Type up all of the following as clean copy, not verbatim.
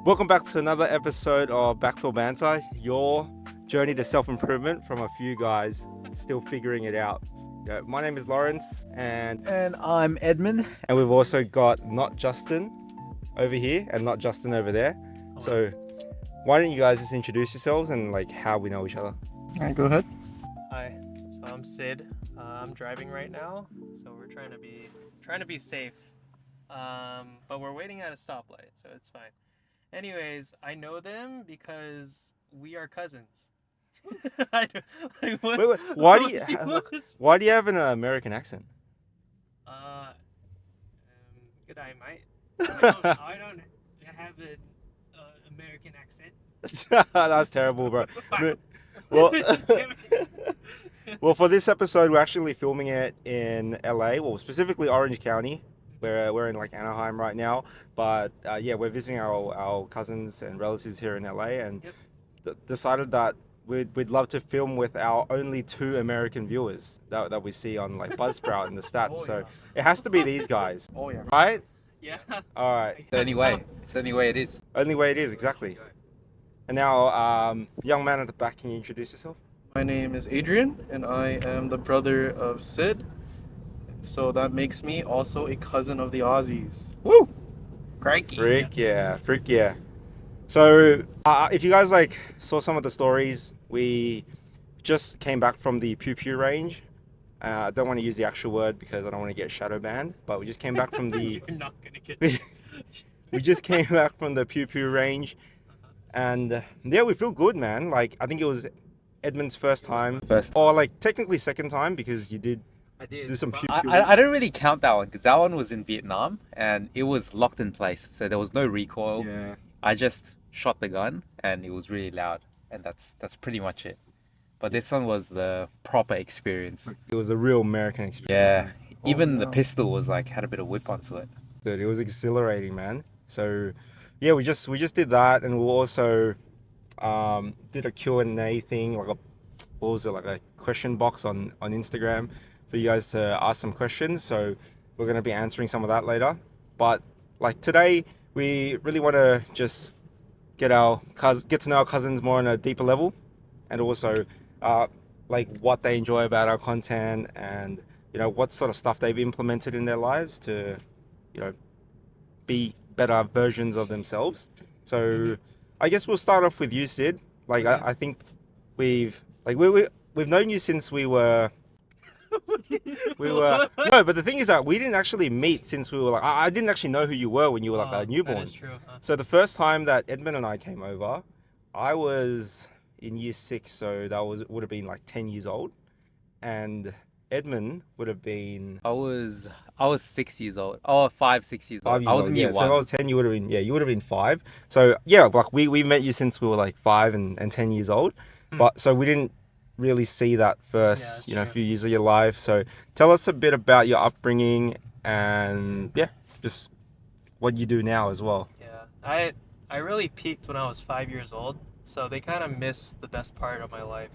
Welcome back to another episode of Backdoor Banter, your journey to self-improvement from a few guys still figuring it out. My name is Lawrence, and I'm Edmund. we've also got not Justin over here and not Justin over there. So why don't you guys just introduce yourselves and like how we know each other? All right, go ahead. Hi, so I'm Sid. I'm driving right now, so we're trying to be safe. But we're waiting at a stoplight, so it's fine. Anyways, I know them because we are cousins. Wait, why do you have an American accent? Good eye, mate. I don't have an American accent. That's terrible, bro. Well, well, for this episode, we're actually filming it in LA, well, specifically Orange County. We're in like Anaheim right now, but yeah, we're visiting our cousins and relatives here in LA, and decided that we'd love to film with our only 2 American viewers that we see on like Buzzsprout and the stats. So it has to be these guys. Oh yeah. Right? Yeah. All right. It's the only way. It's the only way it is. Only way it is, exactly. And now, young man at the back, can you introduce yourself? My name is Adrian, and I am the brother of Sid. So that makes me also a cousin of the Aussies. Woo! Crikey. Frick yeah. So, if you guys like saw some of the stories, we just came back from the Pew Pew range. I don't want to use the actual word because I don't want to get shadow banned, but we just came back from the... You're not gonna get. we just came back from the Pew Pew range, and yeah, we feel good, man. Like, I think it was Edmund's first time, or like technically second time, because you did do some Pew Pew. I don't really count that one because that one was in Vietnam and it was locked in place, so there was no recoil. Yeah. I just shot the gun and it was really loud, and that's pretty much it. But this one was the proper experience. It was a real American experience. Yeah, even the pistol was like had a bit of whip onto it. Dude, it was exhilarating, man. So yeah, we just did that, and we also did a Q&A thing, like a question box on Instagram for you guys to ask some questions. So we're going to be answering some of that later. But like today, we really want to just get to know our cousins more on a deeper level, and also like what they enjoy about our content, and you know what sort of stuff they've implemented in their lives to, you know, be better versions of themselves. So I guess we'll start off with you, Sid. Like I think we've known you since we were no, but the thing is that we didn't actually meet since we were like, I didn't actually know who you were when you were like a newborn. That is true. So the first time that Edmund and I came over, I was in year 6, so would have been like 10 years old, and Edmund would have been... I was 6 years old. Oh, 5, 6 years old. I was in year 1. So if I was 10, you would have been 5. So yeah, like we met you since we were like 5 and 10 years old. But so we didn't really see that first, few years of your life. So tell us a bit about your upbringing and just what you do now as well. Yeah, I really peaked when I was 5 years old, so they kind of missed the best part of my life.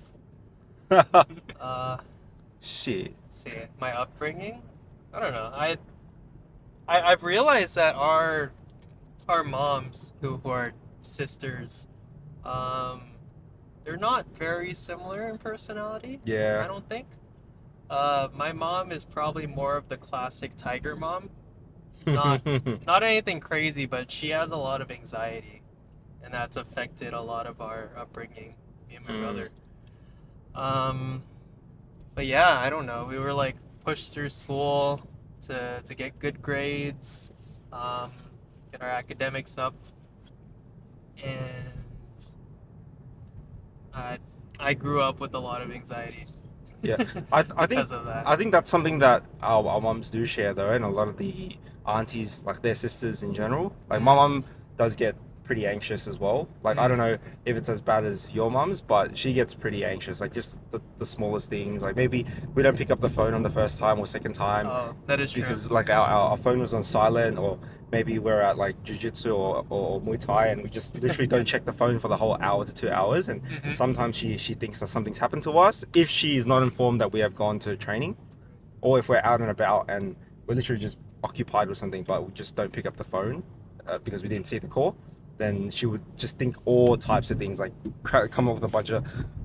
Shit. See, my upbringing, I don't know. I've realized that our moms who are sisters, they're not very similar in personality. Yeah. I don't think. My mom is probably more of the classic tiger mom. Not anything crazy, but she has a lot of anxiety, and that's affected a lot of our upbringing, me and my brother. But yeah, I don't know. We were like pushed through school to get good grades, get our academics up, and I grew up with a lot of anxiety. Yeah, I think because of that. I think that's something that our mums do share though, and a lot of the aunties, like their sisters in general. Like my mum does get pretty anxious as well. Like I don't know if it's as bad as your mum's, but she gets pretty anxious. Like just the smallest things. Like maybe we don't pick up the phone on the first time or second time. Oh, that is true. Because like our phone was on silent, or maybe we're at like jiu-jitsu or Muay Thai, and we just literally don't check the phone for the whole hour to 2 hours. And sometimes she thinks that something's happened to us if she is not informed that we have gone to training, or if we're out and about and we're literally just occupied with something, but we just don't pick up the phone because we didn't see the call. then she would just think all types of things, like come up with a bunch of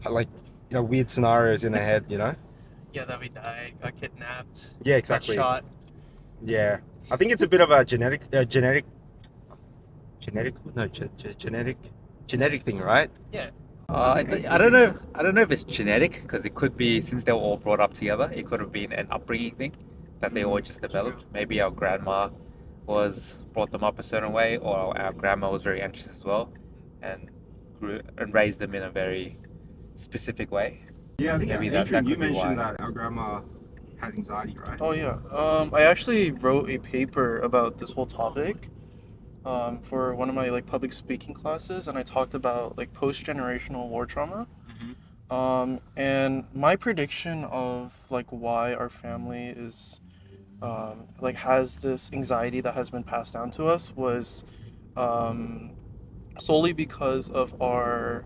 like weird scenarios in her head, Yeah, that we died, got kidnapped, Yeah, got exactly. shot. Yeah, I think it's a bit of a genetic no genetic thing, right? Yeah. I don't know. I don't know if it's genetic because it could be since they were all brought up together. It could have been an upbringing thing that they all just developed. Maybe our grandma was brought them up a certain way, or our grandma was very anxious as well, and grew and raised them in a very specific way. Yeah, I think Maybe that Adrian, you could be mentioned why. that our grandma had anxiety, right? Oh yeah. I actually wrote a paper about this whole topic for one of my like public speaking classes, and I talked about like post-generational war trauma. And my prediction of like why our family is like has this anxiety that has been passed down to us was um, solely because of our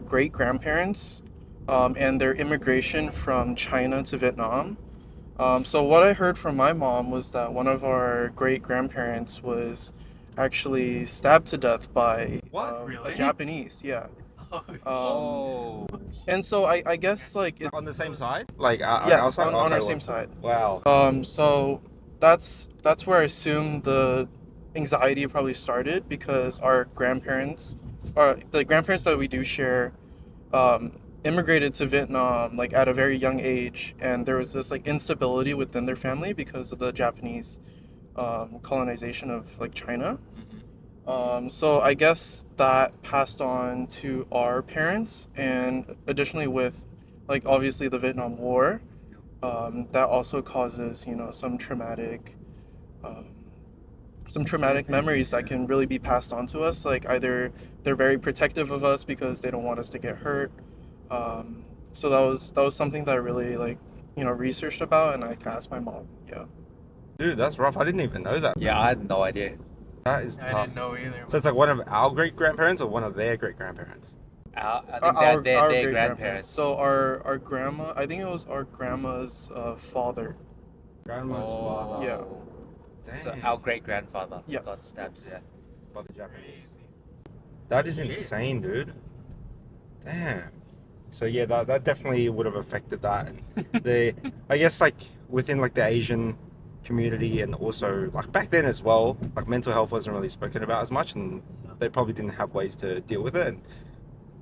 great grandparents and their immigration from China to Vietnam. So what I heard from my mom was that one of our great grandparents was actually stabbed to death by What? Really? a Japanese. Yeah. Oh, Oh, And so I guess like it's On the same side? Like yes outside? on Okay, our same side. Wow. So that's where I assume the anxiety probably started because our grandparents, or the grandparents that we do share, um, immigrated to Vietnam like at a very young age, and there was this like instability within their family because of the Japanese colonization of like China. So I guess that passed on to our parents, and additionally with like obviously the Vietnam War, that also causes um, some traumatic memories that can really be passed on to us. Like either they're very protective of us because they don't want us to get hurt. So that was something that I really like researched about, and I asked my mom. Yeah. Dude, that's rough. I didn't even know that. yeah, I had no idea. That is I tough. didn't know either. So it's like one of our great grandparents or one of their great grandparents? I think that their great grandparents. So our grandma, I think it was our grandma's father. Grandma's Oh, father. Yeah. So Damn. our great grandfather Yes. got stabbed to death. By the Japanese. That is insane, dude. Damn. So yeah, that definitely would have affected that. And I guess like within like the Asian community and also like back then as well, like mental health wasn't really spoken about as much, and they probably didn't have ways to deal with it. And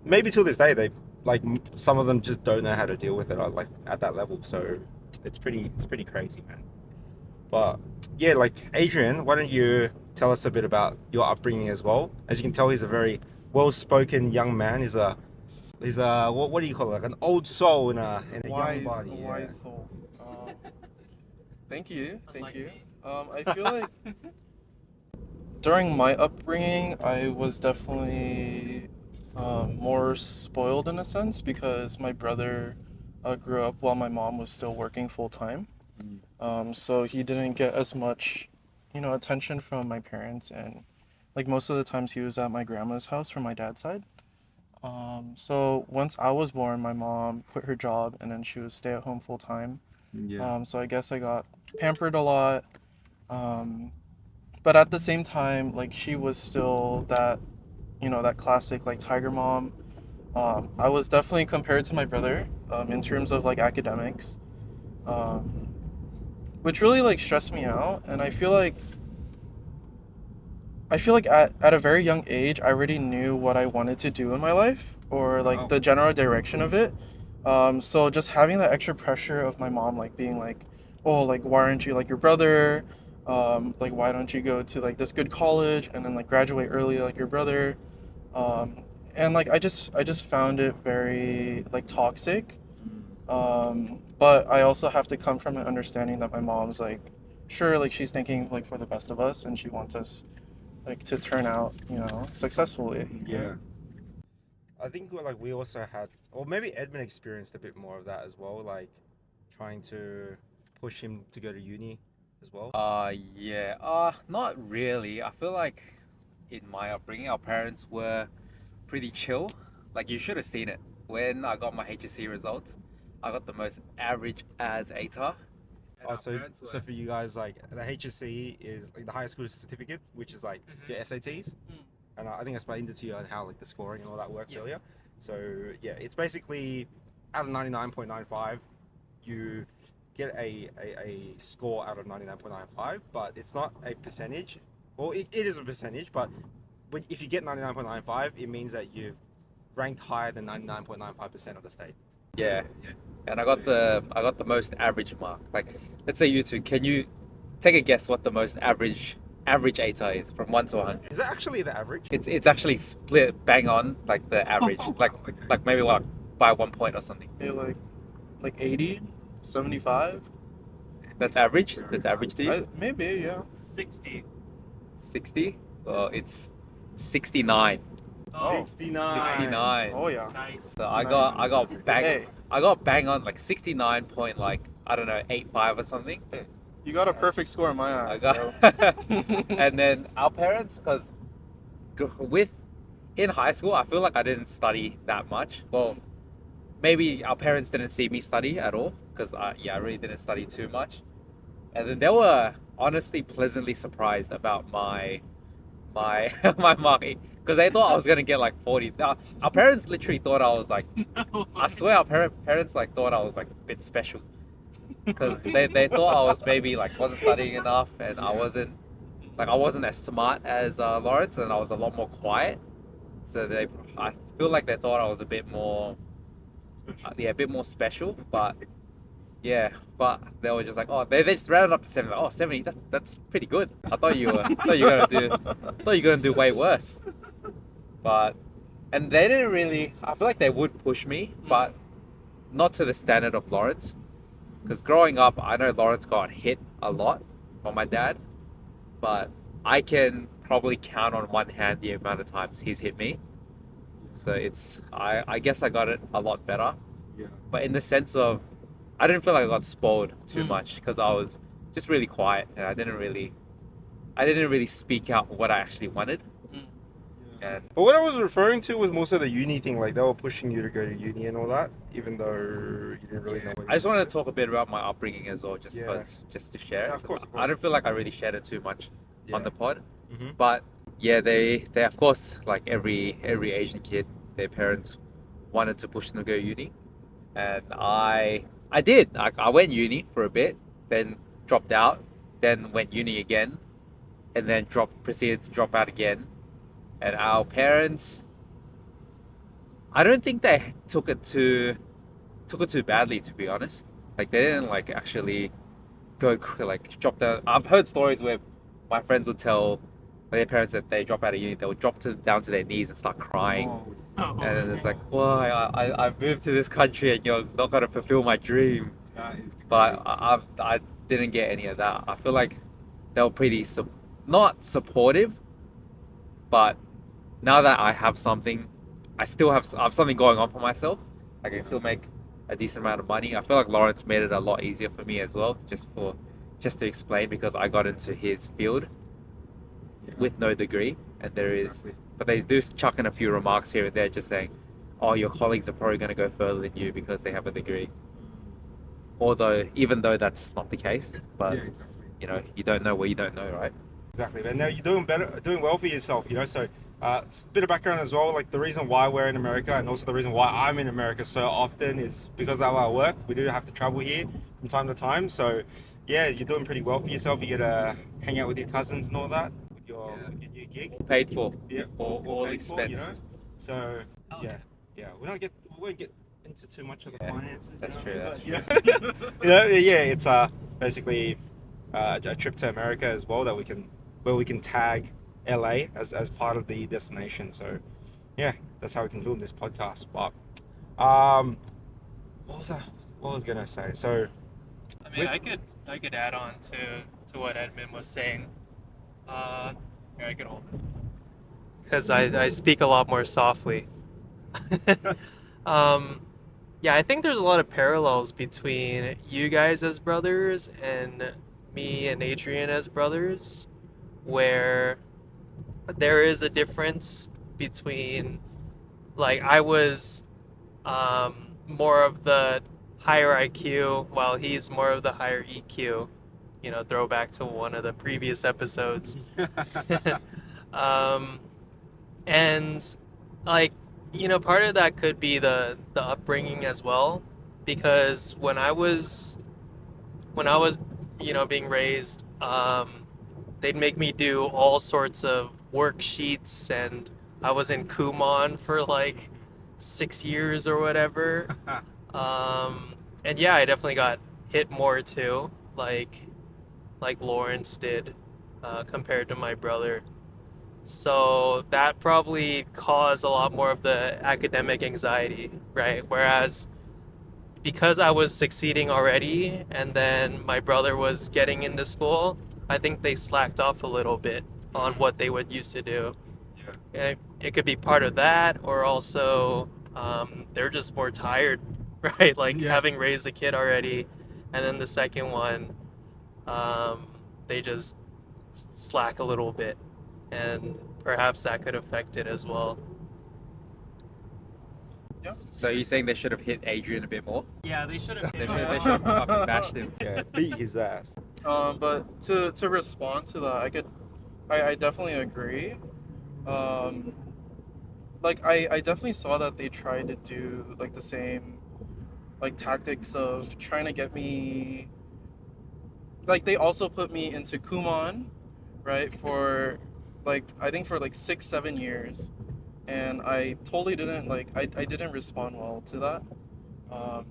maybe till this day, they like some of them just don't know how to deal with it like at that level. So it's pretty crazy, man. But yeah, like Adrian, why don't you tell us a bit about your upbringing as well? As you can tell, he's a very well-spoken young man. He's a what do you call it? Like an old soul in a young Wise, body. a Yeah. wise soul. Thank you. Unlike me. I feel like during my upbringing, I was definitely more spoiled in a sense because my brother grew up while my mom was still working full time. So he didn't get as much, attention from my parents, and like most of the times he was at my grandma's house from my dad's side. So once I was born, my mom quit her job and then she was stay at home full time. Yeah. So I guess I got pampered a lot. But at the same time, like she was still that classic like tiger mom. I was definitely compared to my brother in terms of like academics, um, which really like stressed me out. And I feel like at a very young age, I already knew what I wanted to do in my life or like Wow. the general direction of it. So just having that extra pressure of my mom, like being like, oh, like, why aren't you like your brother? Like, why don't you go to like this good college and then like graduate early like your brother? And like, I just found it very like toxic. But I also have to come from an understanding that my mom's like, sure, like she's thinking like for the best of us and she wants us like to turn out, successfully. Yeah. I think like we also had, or maybe Edmund experienced a bit more of that as well, like trying to push him to go to uni as well. Yeah. Not really. I feel like in my upbringing, our parents were pretty chill. Like you should have seen it when I got my HSC results. I got the most average as ATAR. And Oh, our so parents so were- for you guys, like the HSC is like the high school certificate, which is like your SATs, and I think I explained it to you on how like the scoring and all that works Yeah. earlier. So yeah, it's basically out of 99.95, you get a score out of 99.95, but it's not a percentage. Well, it is a percentage, but if you get 99.95, it means that you've ranked higher than 99.95% of the state. Yeah. Yeah. And I got the most average mark. Like, let's say you two, can you take a guess what the most average ATAR is from 1 to 100? Is that actually the average? It's actually split bang on like the average. Like maybe like by 1 point or something. Yeah, like 80, 75? That's average? That's average to you? Maybe, yeah. 60. 60? Well, it's 69. Oh. 69. 69. Oh yeah. Nice. So I got bang Hey, I got bang on like 69 point like I don't know 85 or something. you got a perfect score in my I eyes, bro. got and then our parents, because in high school I feel like I didn't study that much. Well, maybe our parents didn't see me study at all because I really didn't study too much. And then they were honestly pleasantly surprised about my my marking because they thought I was gonna get like 40. Our parents literally thought I was like, I swear our parents like thought I was like a bit special because they thought I was maybe like wasn't studying enough and I wasn't as smart as Lawrence, and I was a lot more quiet. So I feel like they thought I was a bit more a bit more special, but yeah, but they were just like, oh, they just rounded up to 70. Like, oh, 70, that's pretty good. I thought you were gonna do way worse. But and they didn't really. I feel like they would push me, but not to the standard of Lawrence. Because growing up, I know Lawrence got hit a lot by my dad, but I can probably count on one hand the amount of times he's hit me. So I guess I got it a lot better. Yeah. But in the sense of, I didn't feel like I got spoiled too much because I was just really quiet and I didn't really speak out what I actually wanted. And But what I was referring to was most of the uni thing, like they were pushing you to go to uni and all that, even though you didn't really know what you I just wanted to wanted talk a bit about my upbringing as well, just Yeah. because, just to share. Yeah, of course, I don't feel like I really shared it too much on the pod, Mhm. but yeah, they of course, like every Asian kid, their parents wanted to push them to go uni, and I did. I went uni for a bit, then dropped out, then went uni again, and then proceeded to drop out again. And our parents, I don't think they took it too badly, to be honest. Like they didn't like actually like drop down. I've heard stories where my friends would tell their parents that they drop out of uni, they would down to their knees and start crying. Oh, And then it's like, why? I moved to this country and you're not gonna fulfill my dream. But I didn't get any of that. I feel like they were pretty not supportive, but now that I have something, I have something going on for myself. I can still make a decent amount of money. I feel like Lawrence made it a lot easier for me as well, just to explain, because I got into his field with no degree, and but they do chuck in a few remarks here and there, just saying, "Oh, your colleagues are probably going to go further than you because they have a degree." Even though that's not the case, but Yeah, exactly. you know, you don't know what you don't know, right? Exactly, and now you're doing well for yourself, you know. So, a bit of background as well. Like the reason why we're in America, and also the reason why I'm in America so often, is because of our work. We do have to travel here from time to time. So, yeah, you're doing pretty well for yourself. You get to hang out with your cousins and all that with your new gig. Paid for. Yeah, all paid for, expensed. you know? So, Oh, yeah, we won't get into too much of the Yeah, finances. that's you true, know, that's but, you know, yeah, it's basically a trip to America as well where we can tag LA as part of the destination. So yeah, that's how we can film this podcast. But what was I gonna say? So I mean, I could add on to what Edmund was saying. Here, I could hold it because I speak a lot more softly. Yeah, I think there's a lot of parallels between you guys as brothers and me and Adrian as brothers, where there is a difference between, like, I was more of the higher IQ while he's more of the higher EQ. You know, throwback to one of the previous episodes. And like, part of that could be the upbringing as well, because when I was being raised, they'd make me do all sorts of worksheets, and I was in Kumon for like 6 years or whatever. And yeah, I definitely got hit more too, like Lawrence did, compared to my brother. So that probably caused a lot more of the academic anxiety, right? Whereas because I was succeeding already and then my brother was getting into school, I think they slacked off a little bit on what they would used to do. It could be part of that, or also they're just more tired, right? Like having raised a kid already, and then the second one, um, they just slack a little bit, and perhaps that could affect it as well. Yeah. So you're saying they should have hit Adrian a bit more? Yeah, they should have They hit should, me they more. should have fucking bashed him. Yeah, beat his ass. But to respond to that, I definitely agree. Um, like I definitely saw that they tried to do like the same like tactics of trying to get me. Like they also put me into Kumon, right? For like I think for like 6 7 years, and I totally didn't like I didn't respond well to that. Um,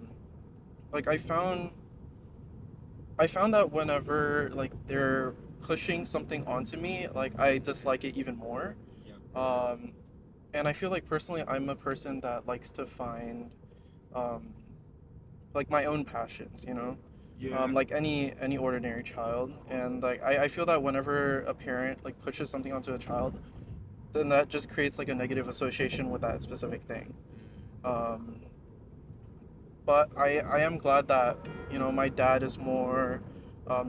like I found that whenever like they're pushing something onto me, like I dislike it even more. Um, and I feel like personally, I'm a person that likes to find um, like my own passions, like any ordinary child. And like I feel that whenever a parent like pushes something onto a child, then that just creates like a negative association with that specific thing. Um, but I am glad that my dad is more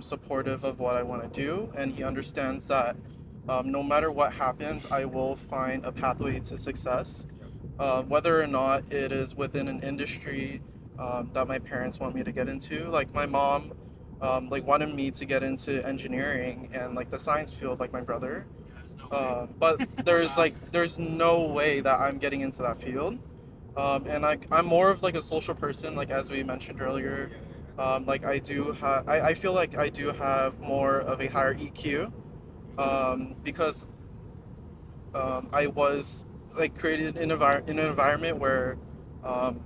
supportive of what I want to do, and he understands that no matter what happens, I will find a pathway to success, whether or not it is within an industry that my parents want me to get into. Like my mom, like wanted me to get into engineering and like the science field, like my brother. But there's no way that I'm getting into that field. And I'm more of like a social person, like as we mentioned earlier. Like I feel like I do have more of a higher EQ, because I was like created in an environment where um,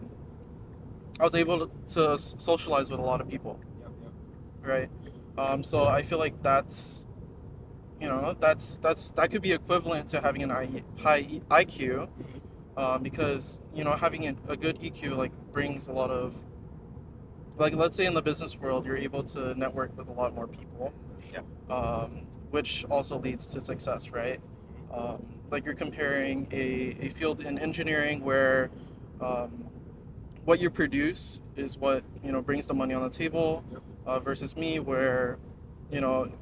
I was able to socialize with a lot of people, right? So I feel like that could be equivalent to having an high IQ, because having a good EQ like brings a lot of, like, let's say in the business world you're able to network with a lot more people, which also leads to success, right? Like you're comparing a field in engineering where um, what you produce is what brings the money on the table, versus me where you know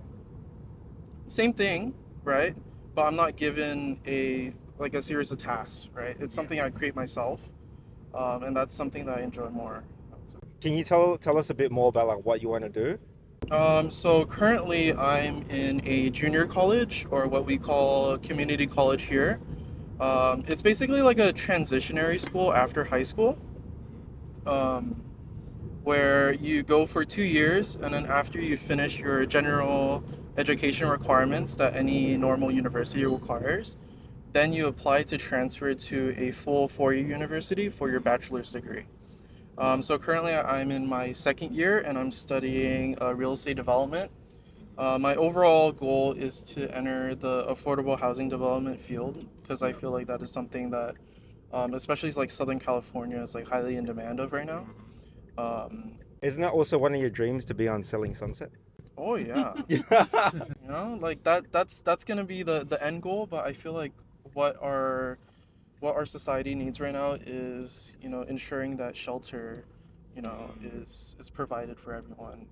same thing, right? But I'm not given a series of tasks, right? It's something I create myself, and that's something that I enjoy more, I would say. Can you tell us a bit more about like what you want to do? So currently I'm in a junior college, or what we call community college here. It's basically like a transitionary school after high school, um, where you go for 2 years, and then after you finish your general education requirements that any normal university requires, then you apply to transfer to a full 4 year university for your bachelor's degree. So currently I'm in my second year, and I'm studying real estate development. My overall goal is to enter the affordable housing development field, because I feel like that is something that, especially like Southern California, is like highly in demand of right now. Um, Isn't that also one of your dreams to be on Selling Sunset? oh yeah, Yeah. like that's gonna be the end goal. But I feel like what our society needs right now is ensuring that shelter is provided for everyone.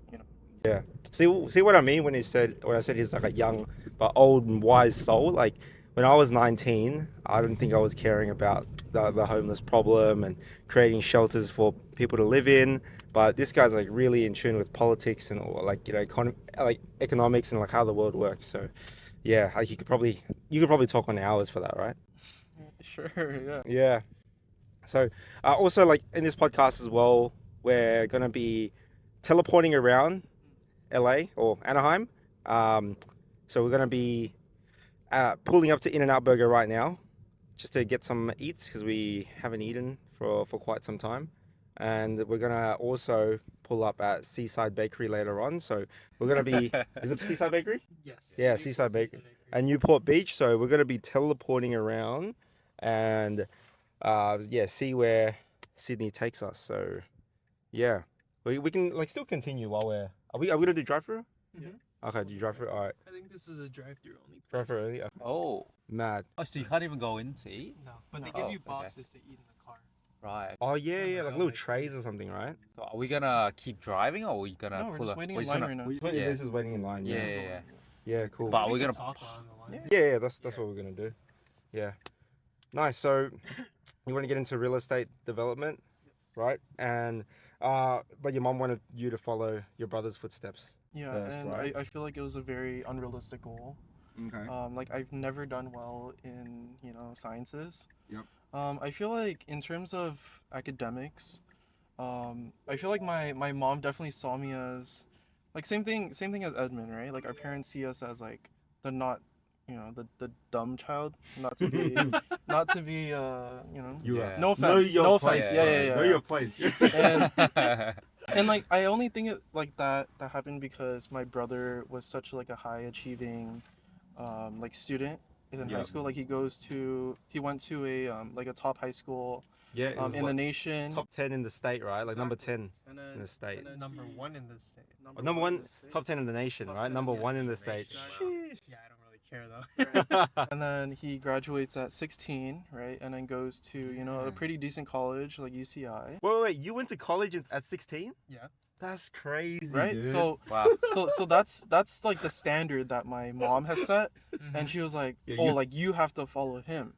Yeah. See what I mean when I said he's like a young but old and wise soul. Like when I was 19, I didn't think I was caring about the homeless problem and creating shelters for people to live in. But this guy's like really in tune with politics and or like like economics and like how the world works. So yeah, like you could probably talk on hours for that, right? Sure, yeah. Yeah. So also like in this podcast as well, we're gonna be teleporting around LA or Anaheim. So we're gonna be pulling up to In-N-Out Burger right now, just to get some eats because we haven't eaten for quite some time, and we're gonna also pull up at Seaside Bakery later on. So we're gonna be is it Seaside Bakery? Yes. Yeah, Seaside Bakery and Newport Beach. So we're gonna be teleporting around and see where Sydney takes us. So yeah, we can like still continue while we're are we gonna do drive through? Mhm. Okay, do you drive through? All right, I think this is a drive-through only drive place. through early. Okay. Oh. Mad. Oh, so you can't even go in to eat? No, but they Oh, give you okay. boxes to eat in the car. Right. Oh yeah, Oh my like God, little like- trays or something, right? So are we gonna keep driving or are we gonna No, we're pull just up? waiting we're in just line gonna- right now. We're just waiting. Yeah. This is waiting in line. Yeah, Yeah. yeah, yeah. Yeah, cool. But We we're can gonna talk along the line. Yeah, that's what we're gonna do. Yeah, nice. So you want to get into real estate development, right? And but your mom wanted you to follow your brother's footsteps. Yeah, First, and right? I feel like it was a very unrealistic goal. Okay. Like I've never done well in, sciences. Yep. I feel like in terms of academics, I feel like my mom definitely saw me as like same thing as Edmund, right? Like our parents see us as like the not, the dumb child, not to be You Yeah. no offense, no offense. place, Yeah, bro. yeah, yeah. Know yeah. your place. And and like I only think it like that happened because my brother was such like a high achieving like student in high Yep. school. Like he went to a top high school Yeah. It was in the nation. top 10 in the state, right? Like number Exactly. 10 And then, in the state. and then Number he- one in the state. Number in one, the state. top 10 in the nation, Top right? 10 Number in the one in the state. nation. Yeah, I don't really care though. And then he graduates at 16, right? And then goes to a pretty decent college like UCI, Wait. You went to college at 16? Yeah. That's crazy, right? dude. So Wow. so that's like the standard that my mom has set, and she was like, Yeah, oh, you- like you have to follow him,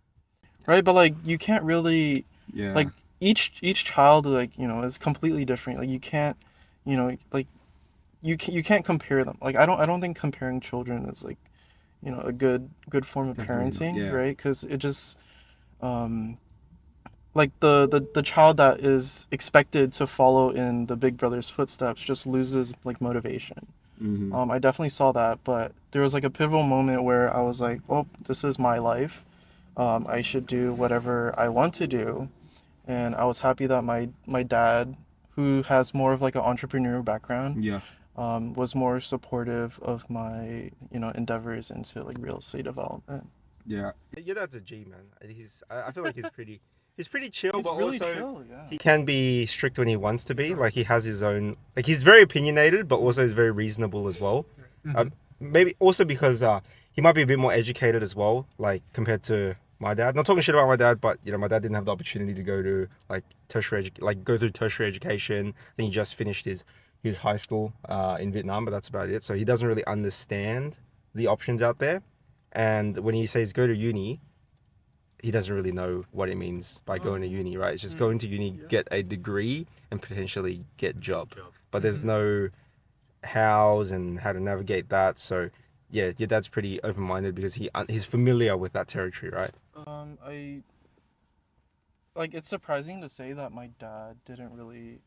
right? But like you can't really yeah. like each child like is completely different. Like you can't like you can't compare them. Like I don't think comparing children is like a good form of Definitely not, parenting, yeah. right? Because it just like the child that is expected to follow in the big brother's footsteps just loses like motivation. Mhm. I definitely saw that, but there was like a pivotal moment where I was like, well, this is my life. I should do whatever I want to do. And I was happy that my dad, who has more of like an entrepreneurial background, Yeah. was more supportive of my, endeavors into like real estate development. Yeah. Your dad's a G, man. I feel like he's pretty chill, He's but really also chill, yeah. he can be strict when he wants to be. Like he has his own, like he's very opinionated, but also he's very reasonable as well. Maybe also because he might be a bit more educated as well, like compared to my dad. Not talking shit about my dad, but my dad didn't have the opportunity to go to like go through tertiary education. I think he just finished his high school in Vietnam, but that's about it. So he doesn't really understand the options out there. And when he says go to uni, he doesn't really know what it means by going to uni, right? It's just going to uni, get a degree, and potentially get job. But there's no hows and how to navigate that. So yeah, your dad's pretty open-minded because he's familiar with that territory, right? I like it's surprising to say that my dad didn't really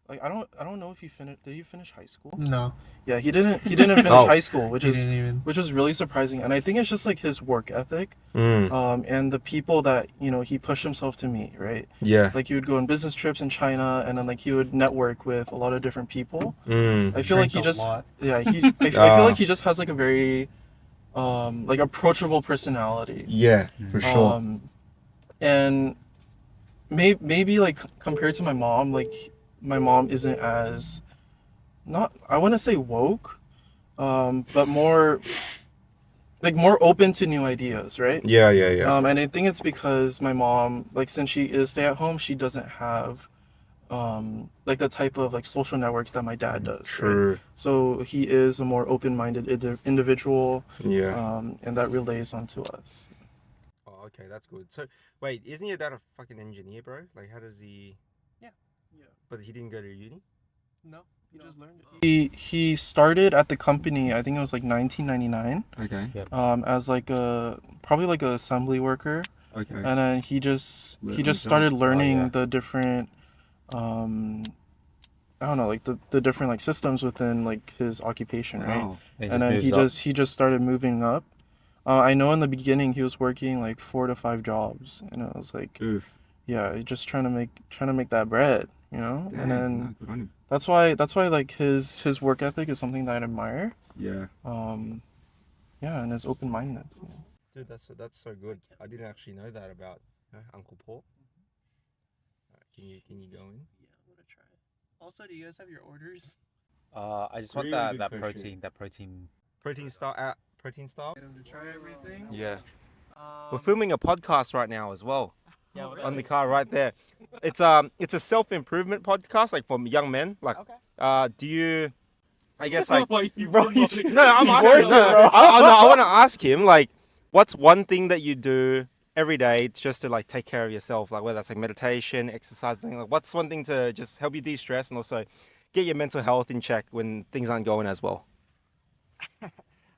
like I don't know if he finished did he finish high school? No. Yeah, he didn't finish Oh. high school, which He is didn't even. which was really surprising. And I think it's just like his work ethic, Mm. and the people that, he pushed himself to meet, right? Yeah. Like he would go on business trips in China and then like he would network with a lot of different people. Mm. I feel like he Drank a just lot. yeah, I feel like he just has like a very like approachable personality. Yeah, for sure. And maybe like compared to my mom, like my mom isn't as not I want to say woke, but more open to new ideas, right? Yeah. And I think it's because my mom, like since she is stay at home, she doesn't have like the type of like social networks that my dad does. Right? True. So he is a more open-minded individual, Yeah. and that relays onto us. Oh, okay, that's good. So, wait, isn't your dad a fucking engineer, bro? Like, how does he? Yeah. But he didn't go to uni. No. You just learned it. He started at the company, I think it was like 1999, Okay. as like probably like an assembly worker. Okay. and then he just Learning started jump. learning yeah. the different I don't know, like the different like systems within like his occupation, right? Wow. And then he just started moving up. I know in the beginning he was working like 4 to 5 jobs, and I was like, Oof. yeah, just trying to make that bread, you know. Damn, And then no, good on him. that's why like his work ethic is something that I admire. Yeah. Yeah, and his open mindedness. Dude, that's so good. I didn't actually know that about Uncle Paul. Can you go in? Yeah, I'm gonna try. Also, do you guys have your orders? I just want Really that good that question. protein. Protein style. Protein style. Get them to try everything. Yeah. Um, We're filming a podcast right now as well. Yeah, On the car right there. It's a self-improvement podcast, like for young men. Like, do you? I guess like. Bro, I'm asking. No, I want to ask him like, what's one thing that you do every day just to like take care of yourself, like whether that's like meditation, exercise, thing. Like, what's one thing to just help you de-stress and also get your mental health in check when things aren't going as well?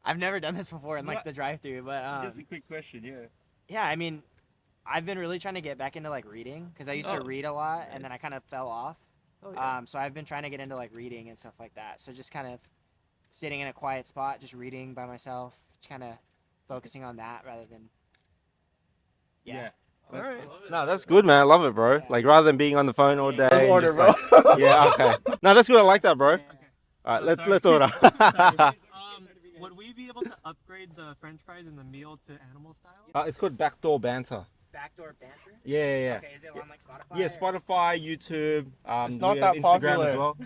I've never done this before in like the drive-through, but a quick question, yeah. yeah, I mean, I've been really trying to get back into like reading because I used to read a lot and then I kind of fell off. So I've been trying to get into like reading and stuff like that. So just kind of sitting in a quiet spot, just reading by myself, just kind of focusing on that rather than. Yeah. all right. No, that's good, man. I love it, bro. Like rather than being on the phone all day. Let's and order, just, bro. like- yeah, okay. No, that's good. I like that, bro. Okay. All right, Oh, let's sorry. order. Would we be able to upgrade the French fries in the meal to animal style? It's called Backdoor Banter. Backdoor Banter? Yeah. Okay, is it on like Spotify? Yeah, Spotify, YouTube. It's not we have that Instagram popular. as well.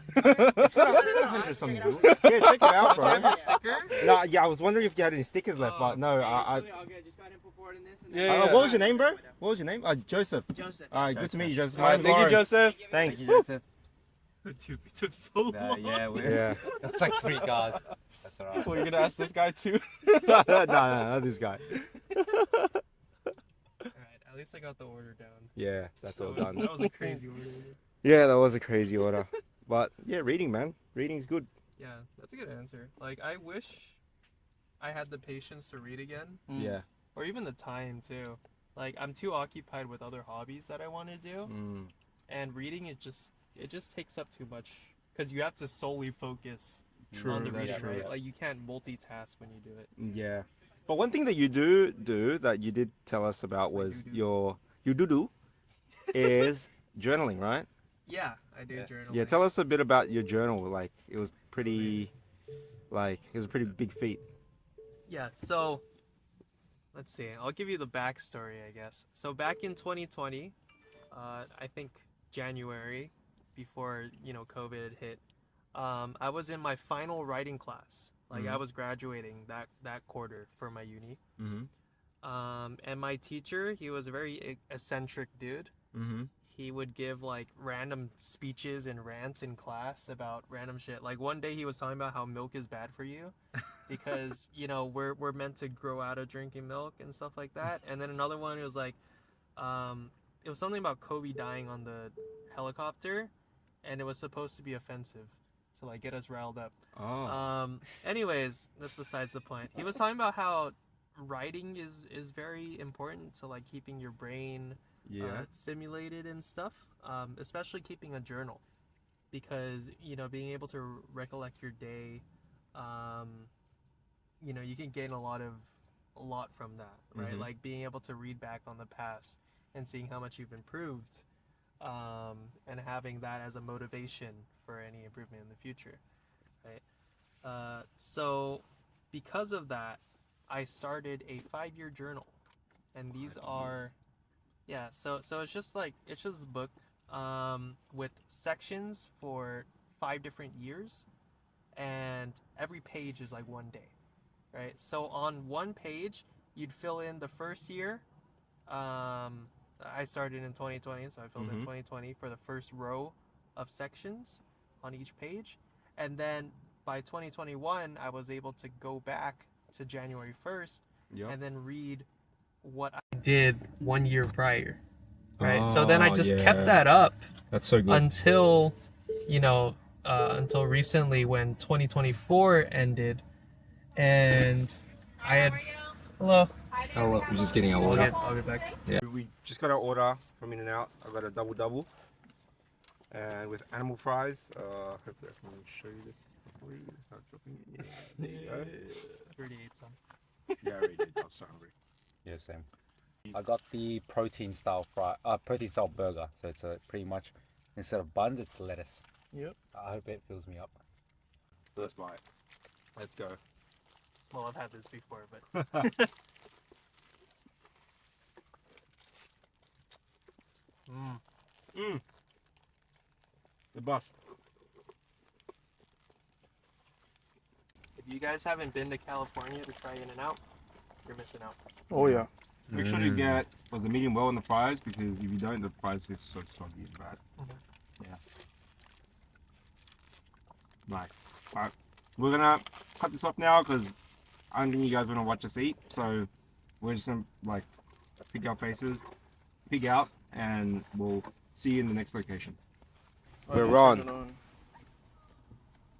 It's got 100 something. Yeah, check it out, bro. Sticker? No, yeah, I was wondering if you had any stickers left, but no. All good. Just go ahead and put forward in this. And Yeah, What was your name, bro? What was your name? Joseph. Joseph. All right, good to meet you, Joseph. All right, My thank you, name's Lawrence. Joseph. Thanks. Dude, it took so long. Yeah, Yeah. it's like 3 cars. That's alright. Well, you're gonna ask this guy too. no, not this guy. Alright, at least I got the order down. Yeah, that's all That was- done. That was a crazy order. Yeah, that was a crazy order. But yeah, reading, man. Reading's good. Yeah, that's a good answer. Like, I wish I had the patience to read again, Yeah. or even the time too. Like, I'm too occupied with other hobbies that I want to do, Mm. and reading it just takes up too much because you have to solely focus True, on the that's reading, true. right? Like, you can't multitask when you do it. Yeah. But one thing that you do that you did tell us about was your do is journaling, right? Yeah, I do journaling. Yeah, tell us a bit about your journal. Like it was a pretty big feat. Yeah, so let's see. I'll give you the backstory, I guess. So back in 2020, I think January, before COVID had hit, I was in my final writing class. Like I was graduating that quarter for my uni. Mm-hmm. And my teacher, he was a very eccentric dude. Mm-hmm. He would give like random speeches and rants in class about random shit. Like one day he was talking about how milk is bad for you because we're meant to grow out of drinking milk and stuff like that. And then another one, it was like it was something about Kobe dying on the helicopter, and it was supposed to be offensive to like get us riled up. Oh. Anyways, that's besides the point. He was talking about how writing is very important to like keeping your brain stimulated and stuff, especially keeping a journal, because being able to recollect your day, you can gain a lot from that, right? Mhm. Like being able to read back on the past and seeing how much you've improved, and having that as a motivation for any improvement in the future, right? So because of that, I started a 5-year journal, and these are so it's just a book with sections for 5 different years, and every page is like one day, right? So on one page you'd fill in the first year. I started in 2020, so I filled in 2020 for the first row of sections on each page, and then by 2021 I was able to go back to January 1st and then read what I did 1 year prior, right? So then I just kept that up That's so good. until until recently when 2024 ended, and I had Hello. We're just getting our order. I'll get back. Yeah. We just got our order from In-N-Out. I got a double, and with animal fries. Hopefully I can show you this before you start dropping it. Yeah, there you go. Already ate some. Yeah, I already did. I was so hungry. Yeah, same. I got the protein style burger. So it's pretty much, instead of buns, it's lettuce. Yep. I hope it fills me up. Let's buy it. Let's go. Well, I've had this before, but The bus. if you guys haven't been to California to try In-N-Out, you're missing out. Oh yeah. Make sure to get the medium well in the fries, because if you don't, the fries get so soggy and bad. Yeah. Nice. Alright, we're gonna cut this off now because I don't think you guys want to watch us eat. So we're just gonna like pick our faces, pig out, and we'll see you in the next location. We're I'm on. gonna turn it on.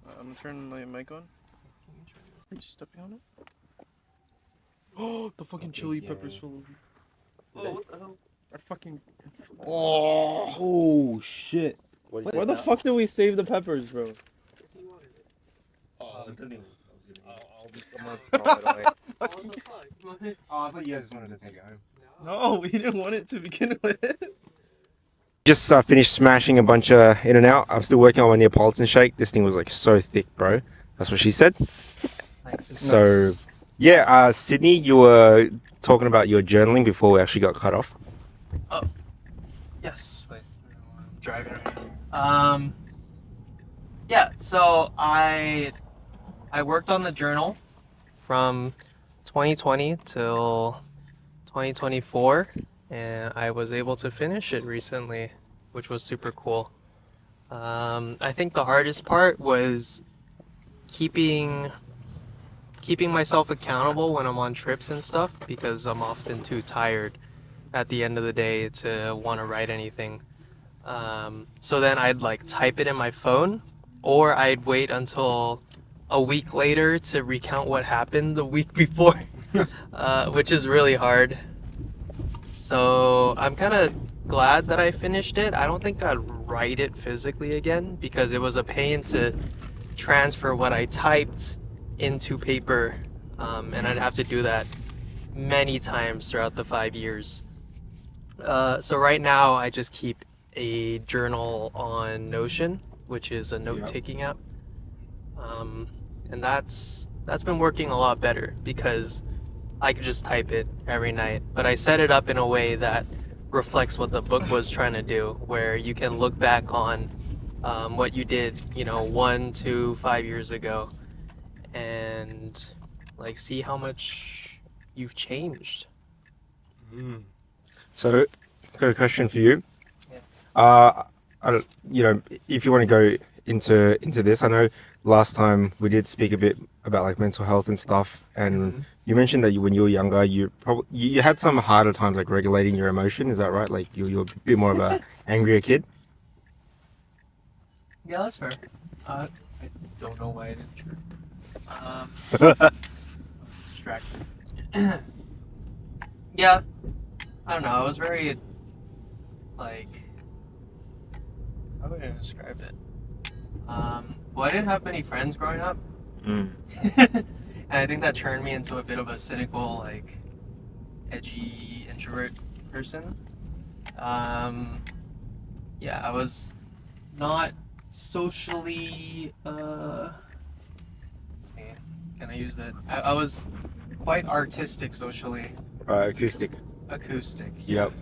I'm gonna turn my mic on. Are you stepping on it? Oh, the fucking chili peppers fell over. Oh, what the hell? I fucking. Oh shit! Where the fuck did we save the peppers, bro? Oh, I'm gonna What the fuck? I thought you guys just wanted to take it home. No, we didn't want it to begin with. Just finished smashing a bunch of In-N-Out. I'm still working on my Neapolitan shake. This thing was like so thick, bro. That's what she said. Nice. So, yeah, Sydney, you were talking about your journaling before we actually got cut off. Yes. Wait, I'm driving right now. Yeah. So I worked on the journal from 2020 till 2024, and I was able to finish it recently, which was super cool. I think the hardest part was keeping myself accountable when I'm on trips and stuff, because I'm often too tired at the end of the day to want to write anything. So then I'd like type it in my phone, or I'd wait until a week later to recount what happened the week before, which is really hard. So I'm kind of glad that I finished it. I don't think I'd write it physically again, because it was a pain to transfer what I typed into paper, and I'd have to do that many times throughout the 5 years. So right now I just keep a journal on Notion, which is a note-taking app, and that's been working a lot better because I could just type it every night. But I set it up in a way that reflects what the book was trying to do, where you can look back on what you did, 1, 2, 5 years ago, and like see how much you've changed. So, I've got a question for you. If you want to go into this, I know last time we did speak a bit about like mental health and stuff, and you mentioned that when you were younger, you had some harder times like regulating your emotion. Is that right? Like you were a bit more of a angrier kid. Yeah, that's fair. I don't know why I didn't chirp. I was distracted. Yeah, I don't know. I was very, like, how would I describe it? Well, I didn't have many friends growing up. And I think that turned me into a bit of a cynical, like, edgy introvert person. Yeah, I was not socially, let's see, can I use that? I was quite artistic socially. Acoustic. Acoustic. Yep.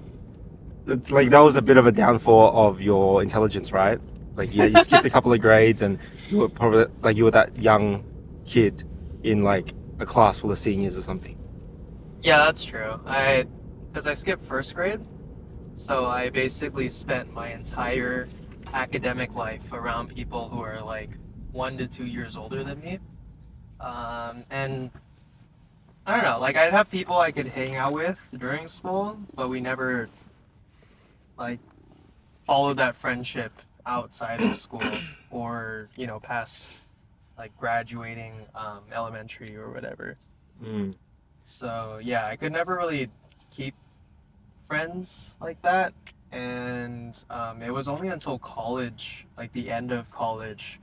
Like that was a bit of a downfall of your intelligence, right? Like you skipped a couple of grades, and you were probably like you were that young kid in like a class full of seniors or something. Yeah, that's true. Because I skipped first grade, so I basically spent my entire academic life around people who are like 1 to 2 years older than me. And I don't know, like I'd have people I could hang out with during school, but we never like followed that friendship outside of school or, past like graduating elementary or whatever. So yeah, I could never really keep friends like that. And it was only until college, like the end of college,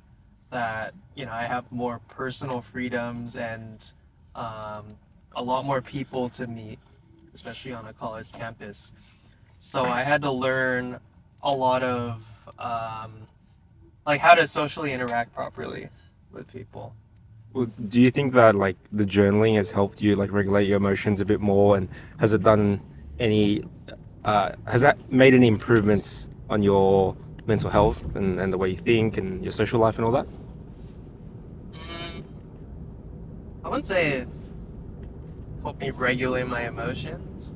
that I have more personal freedoms and um, a lot more people to meet, especially on a college campus. So I had to learn a lot of like how to socially interact properly with people. Well, do you think that like the journaling has helped you like regulate your emotions a bit more, and has it done any has that made any improvements on your mental health and the way you think and your social life and all that? Mm, I wouldn't say it helped me regulate my emotions.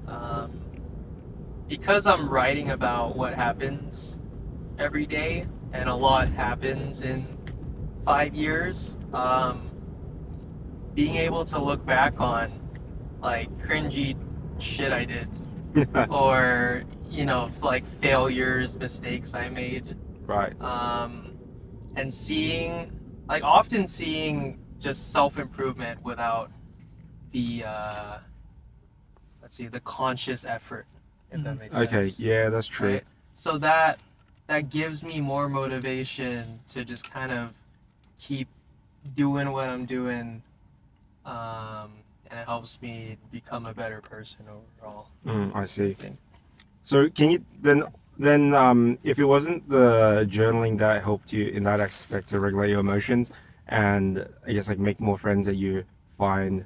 Because I'm writing about what happens every day, and a lot happens in 5 years, being able to look back on like cringy shit I did, or like failures, mistakes I made, Right. and often seeing just self-improvement without the the conscious effort, if that makes Okay, sense. yeah, that's true. Right? So that gives me more motivation to just kind of keep doing what I'm doing, and it helps me become a better person overall. I see. think. So can you then if it wasn't the journaling that helped you in that aspect to regulate your emotions and I guess like make more friends that you find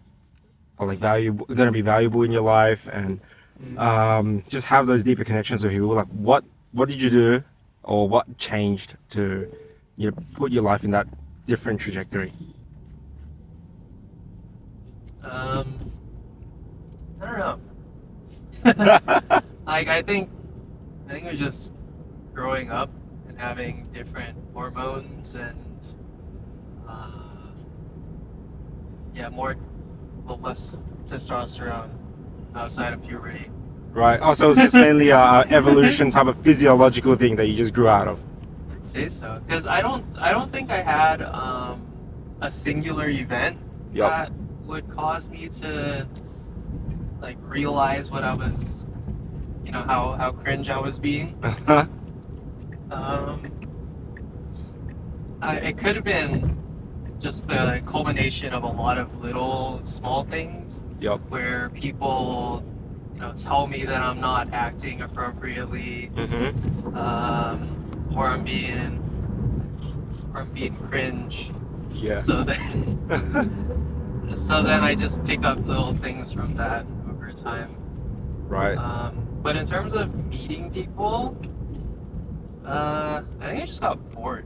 are like valuable, going to be valuable in your life, and just have those deeper connections with people, like what did you do or what changed to put your life in that different trajectory? I don't know. Like I think it was just growing up and having different hormones and less testosterone outside of puberty. Right. Oh, so it's just mainly a evolution type of physiological thing that you just grew out of. I'd say so, because I don't think I had a singular event Yep. that would cause me to like realize what I was, how cringe I was being. It could have been just the culmination of a lot of little small things Yep. where people, tell me that I'm not acting appropriately, or I'm being cringe. Yeah. So then I just pick up little things from that over time. Right. But in terms of meeting people, I think I just got bored.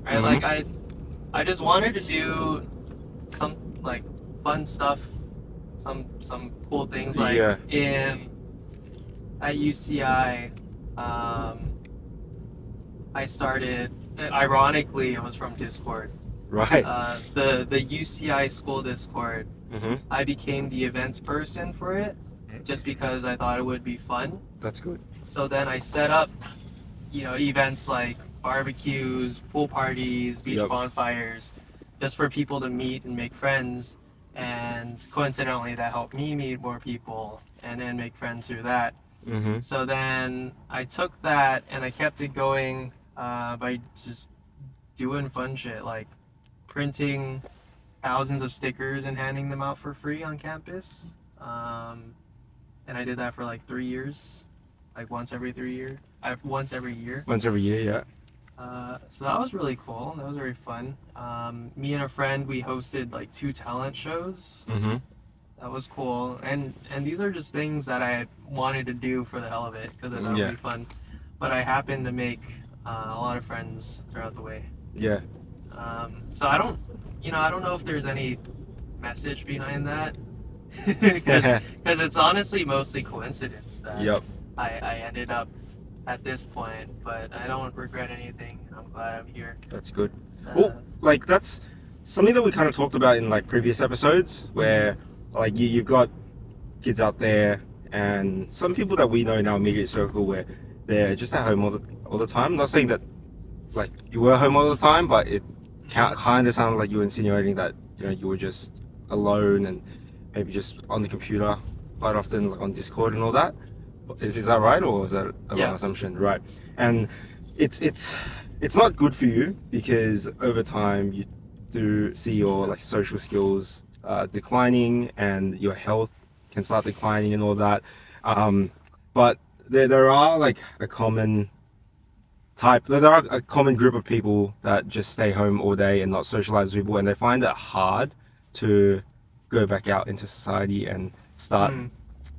Right? Mhm. Like I just wanted to do some like fun stuff, some cool things like Yeah. at UCI. I started. Ironically, it was from Discord. Right. The UCI school Discord. Mm-hmm. I became the events person for it, just because I thought it would be fun. That's good. So then I set up, events like barbecues, pool parties, beach Yep. bonfires, just for people to meet and make friends. And coincidentally, that helped me meet more people and then make friends through that. Mm-hmm. So then I took that and I kept it going by just doing fun shit, like printing thousands of stickers and handing them out for free on campus. And I did that for like 3 years, like once every year. Once every year, yeah. So that was really cool. That was very fun. Me and a friend, we hosted like 2 talent shows. Mm-hmm. That was cool. And these are just things that I wanted to do for the hell of it, because I thought it would be fun. But I happened to make a lot of friends throughout the way. Yeah. So I don't know if there's any message behind that, because it's honestly mostly coincidence that Yep. I ended up at this point, but I don't regret anything. I'm glad I'm here. That's good. Well, like that's something that we kind of talked about in like previous episodes, where like you've got kids out there and some people that we know in our immediate circle where they're just at home all the time. Not saying that like you were home all the time, but it kind of sounded like you were insinuating that you were just alone and maybe just on the computer quite often, like on Discord and all that. Is that right, or is that a Yeah. wrong assumption? Right. And it's not good for you, because over time you do see your like social skills declining, and your health can start declining and all that. But there are like a common there are a common group of people that just stay home all day and not socialize with people, and they find it hard to go back out into society and start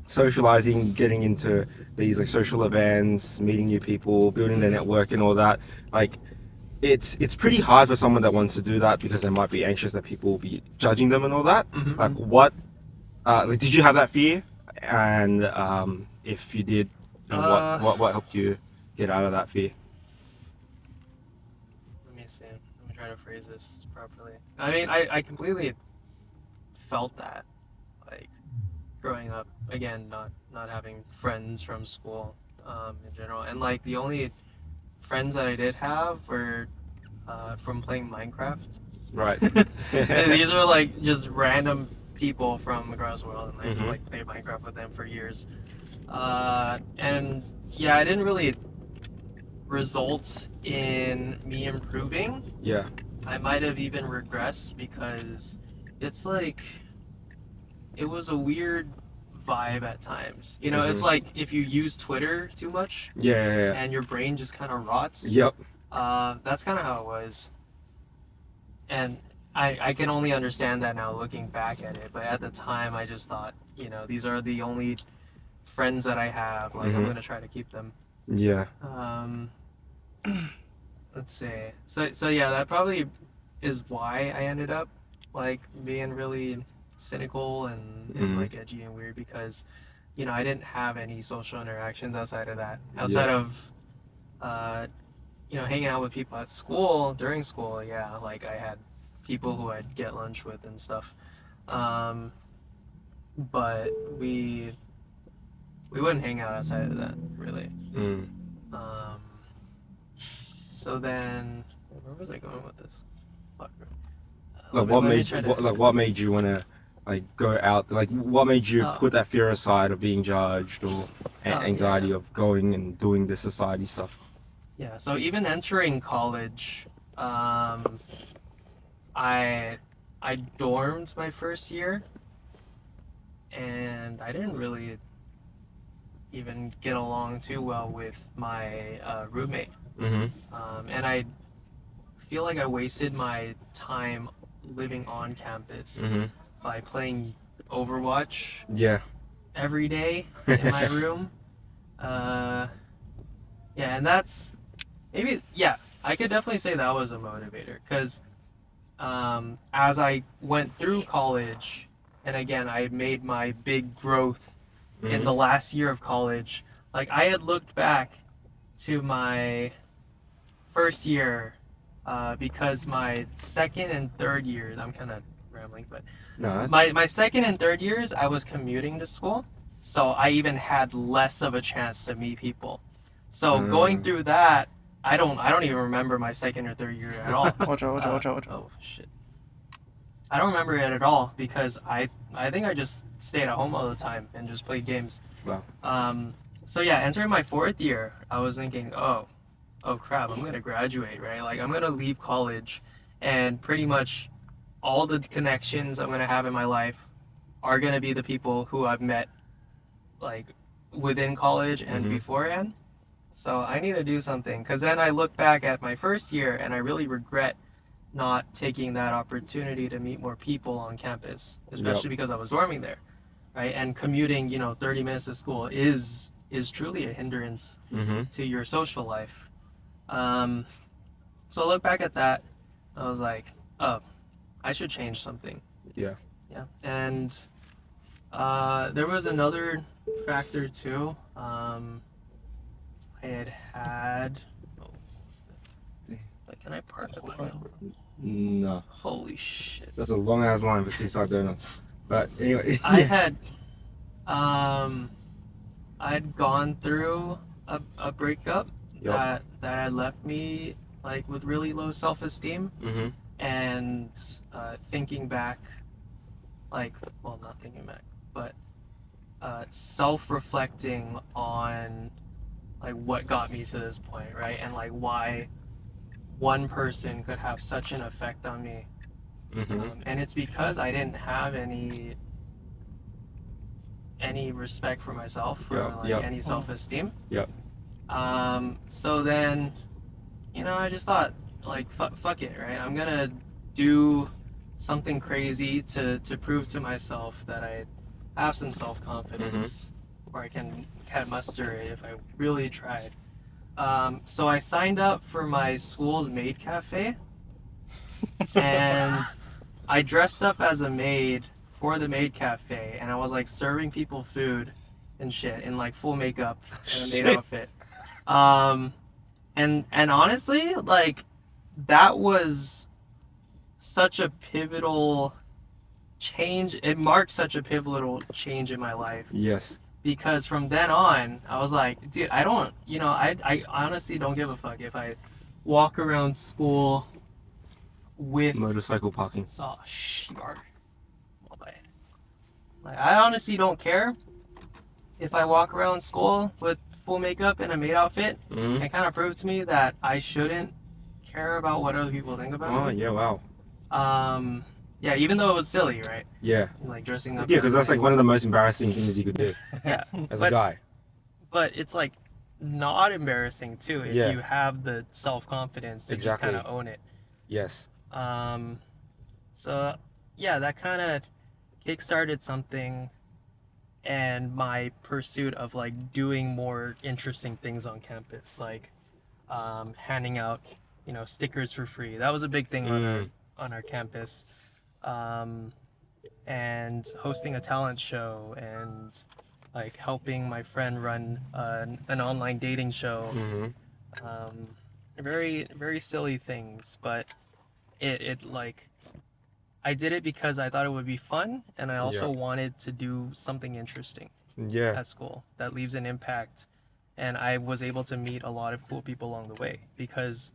socializing, getting into these like social events, meeting new people, building their network and all that. Like it's pretty hard for someone that wants to do that, because they might be anxious that people will be judging them and all that. Like what like, did you have that fear? And if you did, you know, what helped you get out of that fear? Let me see. Let me try to phrase this properly. I mean, I completely felt that, like, growing up, again, not having friends from school in general. And, like, the only friends that I did have were from playing Minecraft. Right. And these are, like, just random people from across the world, and I just, like, played Minecraft with them for years. And, yeah, I didn't really result in me improving. Yeah. I might have even regressed, because it's like, it was a weird vibe at times. You know, it's like if you use Twitter too much Yeah. and your brain just kind of rots. Yep. That's kind of how it was. And I can only understand that now looking back at it. But at the time, I just thought, you know, these are the only friends that I have. Like, I'm going to try to keep them. Yeah. Let's see. So yeah, that probably is why I ended up like being really cynical and like edgy and weird, because, you know, I didn't have any social interactions outside of that. Outside of you know, hanging out with people at school, during school, yeah, like I had people who I'd get lunch with and stuff. But we wouldn't hang out outside of that, really. So then, where was I going with this? Fuck. Like what made you want to like go out? Like what made you put that fear aside of being judged, or anxiety of going and doing the society stuff? Yeah. So even entering college, I dormed my first year, and I didn't really even get along too well with my roommate. And I feel like I wasted my time living on campus by playing Overwatch every day in my room. Yeah, and that's maybe, yeah, I could definitely say that was a motivator, because as I went through college, and again, I made my big growth in the last year of college. Like, I had looked back to my first year, because my second and third years, I'm kind of rambling, but No. my second and third years, I was commuting to school, so I even had less of a chance to meet people. So going through that, I don't even remember my second or third year at all. Watch out. Oh shit. I don't remember it at all, because I think I just stayed at home all the time and just played games. Wow. So yeah, entering my fourth year, I was thinking, oh crap, I'm gonna graduate, right? Like, I'm gonna leave college, and pretty much all the connections I'm gonna have in my life are gonna be the people who I've met, like, within college and beforehand. So I need to do something, because then I look back at my first year and I really regret not taking that opportunity to meet more people on campus, especially because I was dorming there, right? And commuting, you know, 30 minutes to school is truly a hindrance to your social life. So I look back at that, I was like, oh, I should change something. Yeah. And there was another factor too. I had like, can I park at my house? No. Holy shit. That's a long ass line for Seaside Donuts. But anyway. I'd gone through a breakup Yep. that had left me like with really low self-esteem. And thinking back like, well, not thinking back, but self-reflecting on like what got me to this point, right? And like why one person could have such an effect on me. And it's because I didn't have any respect for myself or any self-esteem. Yep. So then, I just thought, like, fuck it, right? I'm gonna do something crazy to prove to myself that I have some self-confidence, or I can muster it if I really tried. So I signed up for my school's maid cafe, and I dressed up as a maid for the maid cafe, and I was like serving people food and shit in like full makeup and a maid outfit. And honestly, like, that was such a pivotal change. It marked such a pivotal change in my life. Yes. Because from then on, I was like, dude, I don't, I honestly don't give a fuck if I walk around school with Motorcycle parking. oh shit. Like, I honestly don't care if I walk around school with full makeup and a maid outfit. It kind of proved to me that I shouldn't care about what other people think about Oh me. yeah, wow. Yeah, even though it was silly, right? Yeah. Like dressing up. Yeah, because that's like one of the most embarrassing things you could do Yeah. as a guy. But it's like not embarrassing too if Yeah. you have the self-confidence to just Exactly. kind of own it. Yes. So yeah, that kind of kickstarted something, and my pursuit of like doing more interesting things on campus, like handing out, stickers for free. That was a big thing on our campus, and hosting a talent show, and like helping my friend run an online dating show. Very, very silly things, but it like I did it because I thought it would be fun, and I also wanted to do something interesting Yeah. at school that leaves an impact. And I was able to meet a lot of cool people along the way, because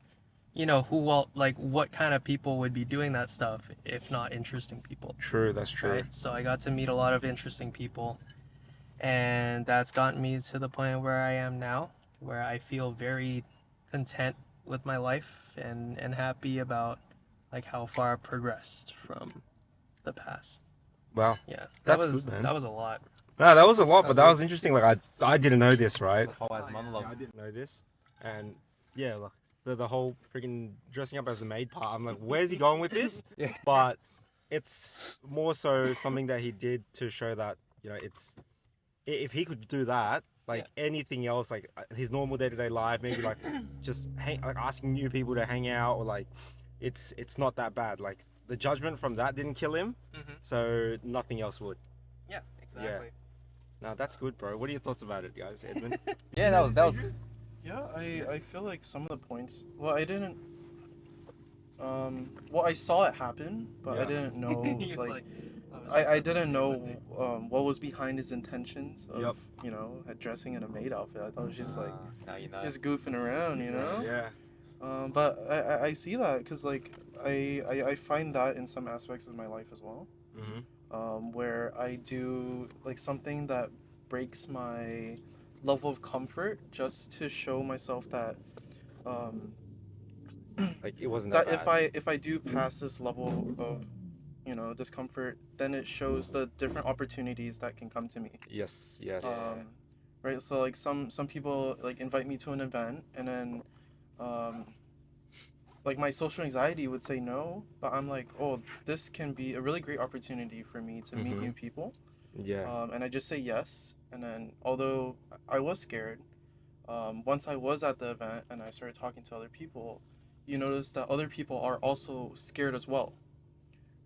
what kind of people would be doing that stuff if not interesting people? True. That's true. Right? So I got to meet a lot of interesting people, and that's gotten me to the point where I am now, where I feel very content with my life and happy about like how far I've progressed from the past. Wow. Yeah, That's good, man. That was a lot. No, that was a lot, but that was interesting. Like I didn't know this, right? The whole ass monologue. I didn't know this, and yeah, like the whole freaking dressing up as a maid part. I'm like, where's he going with this? Yeah. But it's more so something that he did to show that it's if he could do that, like anything else, like his normal day-to-day life, maybe like just asking new people to hang out, or like it's not that bad. Like the judgment from that didn't kill him, so nothing else would. Yeah, exactly. No, that's good, bro. What are your thoughts about it, guys? Edmund? Yeah, that was. Yeah, I feel like some of the points. Well, I didn't. Well, I saw it happen, but I didn't know. He was like, oh, I didn't know what was behind his intentions of Yep. dressing in a maid outfit. I thought it was just like Now you know. just goofing around, Yeah. But I see that because like I find that in some aspects of my life as well. Where I do like something that breaks my level of comfort just to show myself that Like it wasn't that that bad. if I do pass this level of discomfort, then it shows the different opportunities that can come to me. Yes. Right, so like some people like invite me to an event, and then like my social anxiety would say no, but I'm like, oh, this can be a really great opportunity for me to meet new people. Yeah. And I just say yes, and then although I was scared, once I was at the event and I started talking to other people, you notice that other people are also scared as well,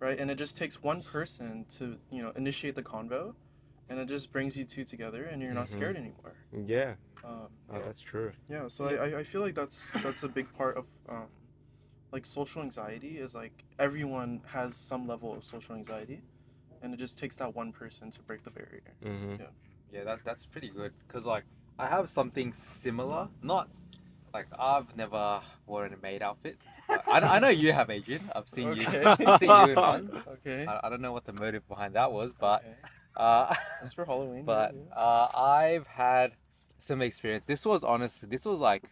right? And it just takes one person to initiate the convo, and it just brings you two together, and you're not scared anymore. Yeah. That's true. Yeah, so I feel like that's a big part of like social anxiety, is like everyone has some level of social anxiety, and it just takes that one person to break the barrier. Mm-hmm. Yeah. Yeah, that's pretty good. Cause like I have something similar, not Like I've never worn a maid outfit. I know you have, Adrian. I've seen you. Okay. I've seen you in one. Okay. I don't know what the motive behind that was, but Okay. uh, That's for Halloween. but yeah. I've had some experience. This was honest. This was like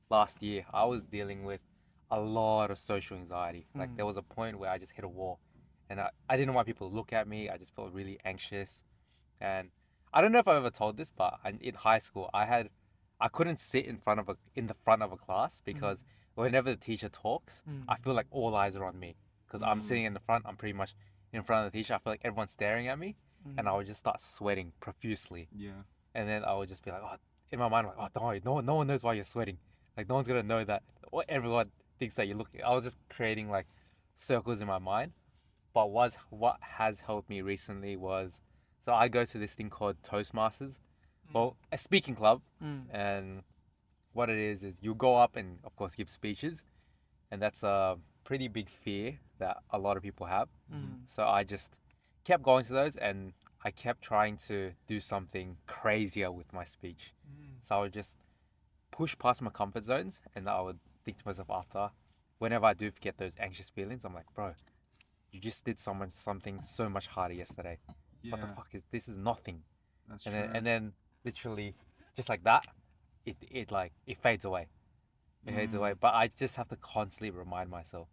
last year. I was dealing with a lot of social anxiety. Like there was a point where I just hit a wall, and I didn't want people to look at me. I just felt really anxious, and I don't know if I've ever told this, but in high school I couldn't sit in the front of a class because whenever the teacher talks, I feel like all eyes are on me because I'm sitting in the front. I'm pretty much in front of the teacher. I feel like everyone's staring at me, and I would just start sweating profusely. Yeah. And then I would just be like, oh, in my mind, like, oh, don't worry, no one knows why you're sweating. Like no one's gonna know that. What everyone thinks that you're looking. I was just creating like circles in my mind. But what has helped me recently was, so I go to this thing called Toastmasters, well, a speaking club, and what it is you go up and of course give speeches, and that's a pretty big fear that a lot of people have. So I just kept going to those, and I kept trying to do something crazier with my speech. So I would just push past my comfort zones, and I would think to myself after, whenever I do get those anxious feelings, I'm like, bro, you just did something so much harder yesterday. What the fuck is this? Is nothing. That's And then literally just like that, it fades away. It fades away. But I just have to constantly remind myself.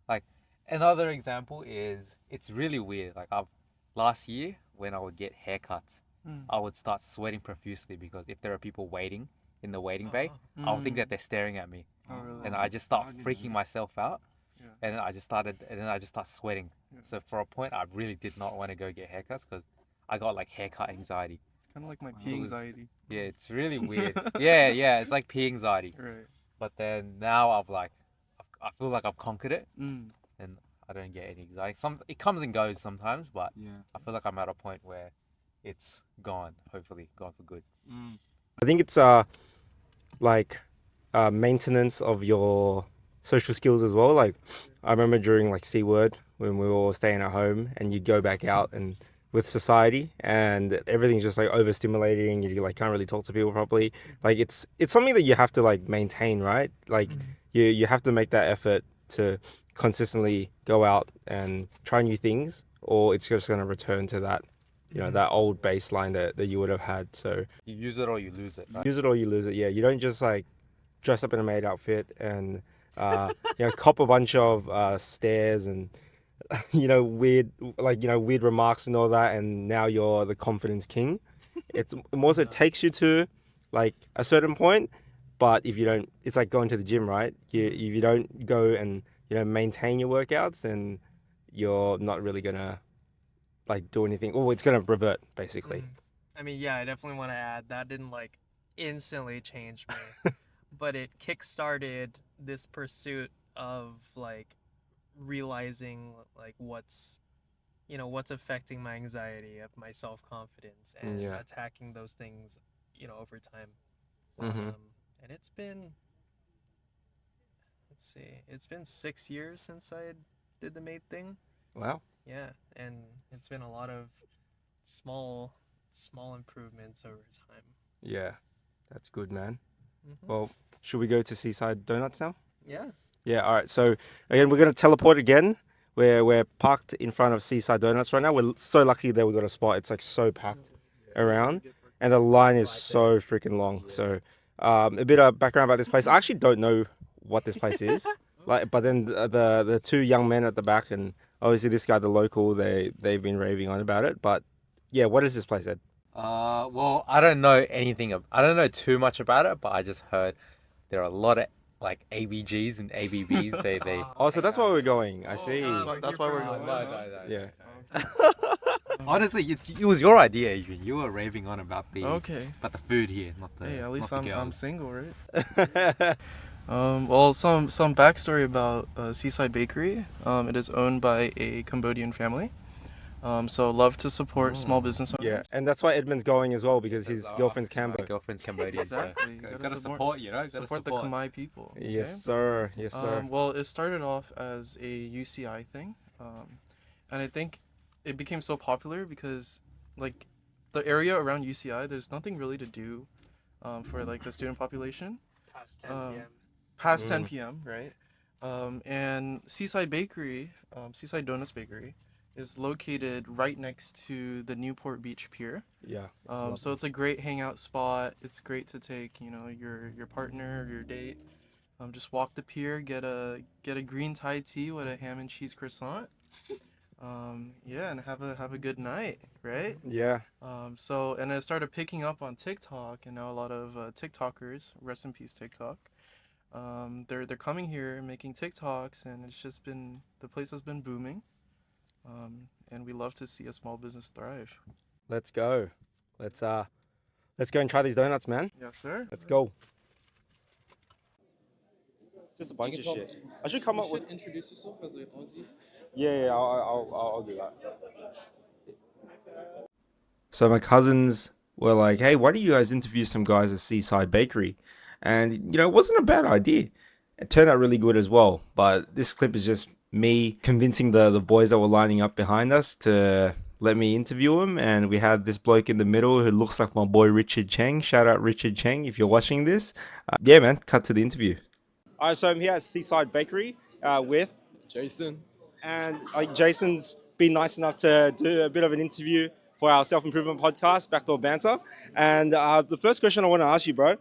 Like another example is, it's really weird. Like last year when I would get haircuts, I would start sweating profusely because if there are people waiting in the waiting bay, I would think that they're staring at me, Oh, really? and I just start freaking myself out. Yeah. And then I just start sweating. Yeah. So for a point, I really did not want to go get haircuts because I got like haircut anxiety. It's kind of like my pee It was- anxiety. Yeah, it's really weird. Yeah, it's like pee anxiety. Right. But then now I feel like I've conquered it, Mm. and I don't get any anxiety. It comes and goes sometimes, but Yeah. I feel like I'm at a point where it's gone. Hopefully, gone for good. I think it's like maintenance of your social skills as well. Like I remember during like C word when we were all staying at home and you go back out and with society and everything's just like overstimulating. You like can't really talk to people properly. Like it's something that you have to like maintain, right? Like you have to make that effort to consistently go out and try new things, or it's just going to return to that, you know, that old baseline that you would have had. So You use it or you lose it. Right? use it or you lose it. Yeah, you don't just like dress up in a maid outfit and cop a bunch of stares and weird remarks and all that, and now you're the confidence king. It's more so it takes you to like a certain point, but if you don't, it's like going to the gym, right? If you don't go and maintain your workouts, then you're not really gonna like do anything. Oh, it's gonna revert basically. I mean, yeah, I definitely want to add that didn't like instantly change me, but it kickstarted this pursuit of like realizing like what's affecting my anxiety, of my self-confidence, and Yeah. attacking those things, over time. Mhm. And it's been, let's see, it's been 6 years since I did the maid thing. Wow. Yeah, and it's been a lot of small improvements over time. Yeah, that's good, man. Mhm. Well, should we go to Seaside Donuts now? Yes. Yeah, all right. So again, we're gonna teleport again. We're parked in front of Seaside Donuts right now. We're so lucky that we got a spot. It's like so packed around, and the line is so freaking long. So a bit of background about this place. I actually don't know what this place is. But then the two young men at the back, and obviously this guy, the local, they've been raving on about it. But yeah, what is this place, Ed? Well, I don't know I don't know too much about it, but I just heard there are a lot of like ABGs and ABBs. They Oh, so that's why we're going. I see. That's why we're going. no. Yeah. Honestly, it was your idea, Adrian. You were raving on about Okay. the food here, not the. Hey, at least not the I'm girls. single, right? Well, some backstory about Seaside Bakery. It is owned by a Cambodian family. So love to support small business owners. Yeah, and that's why Edmund's going as well, because his Oh, girlfriend's my Cambo. girlfriend's Cambodian. Exactly. So You gotta gotta support, Gotta Support the Khmer people. Okay? Yes, sir. Yes, sir. Well, it started off as a UCI thing, and I think it became so popular because, like, the area around UCI, there's nothing really to do for like the student population. Past 10 Um, p.m. past 10 p.m., right? And Seaside Bakery, Seaside Donuts Bakery, is located right next to the Newport Beach Pier. Yeah. So it's a great hangout spot. It's great to take, your partner or your date. Just walk the pier, get a green Thai tea with a ham and cheese croissant. Yeah, and have a good night, right? Yeah. And it started picking up on TikTok, and now a lot of TikTokers, rest in peace TikTok. They're coming here and making TikToks, and the place has been booming. And we love to see a small business thrive. Let's go. Let's go and try these donuts, man. Yes, sir. Let's go. Just a bunch of shit. I should come up with. Introduce yourself as an Aussie. Yeah, I'll do that. So my cousins were like, "Hey, why don't you guys interview some guys at Seaside Bakery?" And it wasn't a bad idea. It turned out really good as well. But this clip is just me convincing the boys that were lining up behind us to let me interview him. And we had this bloke in the middle who looks like my boy Richard Cheng. Shout out Richard Cheng if you're watching this. Yeah, man, cut to the interview. All right, so I'm here at Seaside Bakery with Jason. and Jason's been nice enough to do a bit of an interview for our self-improvement podcast, Backdoor Banter. And the first question I want to ask you, bro,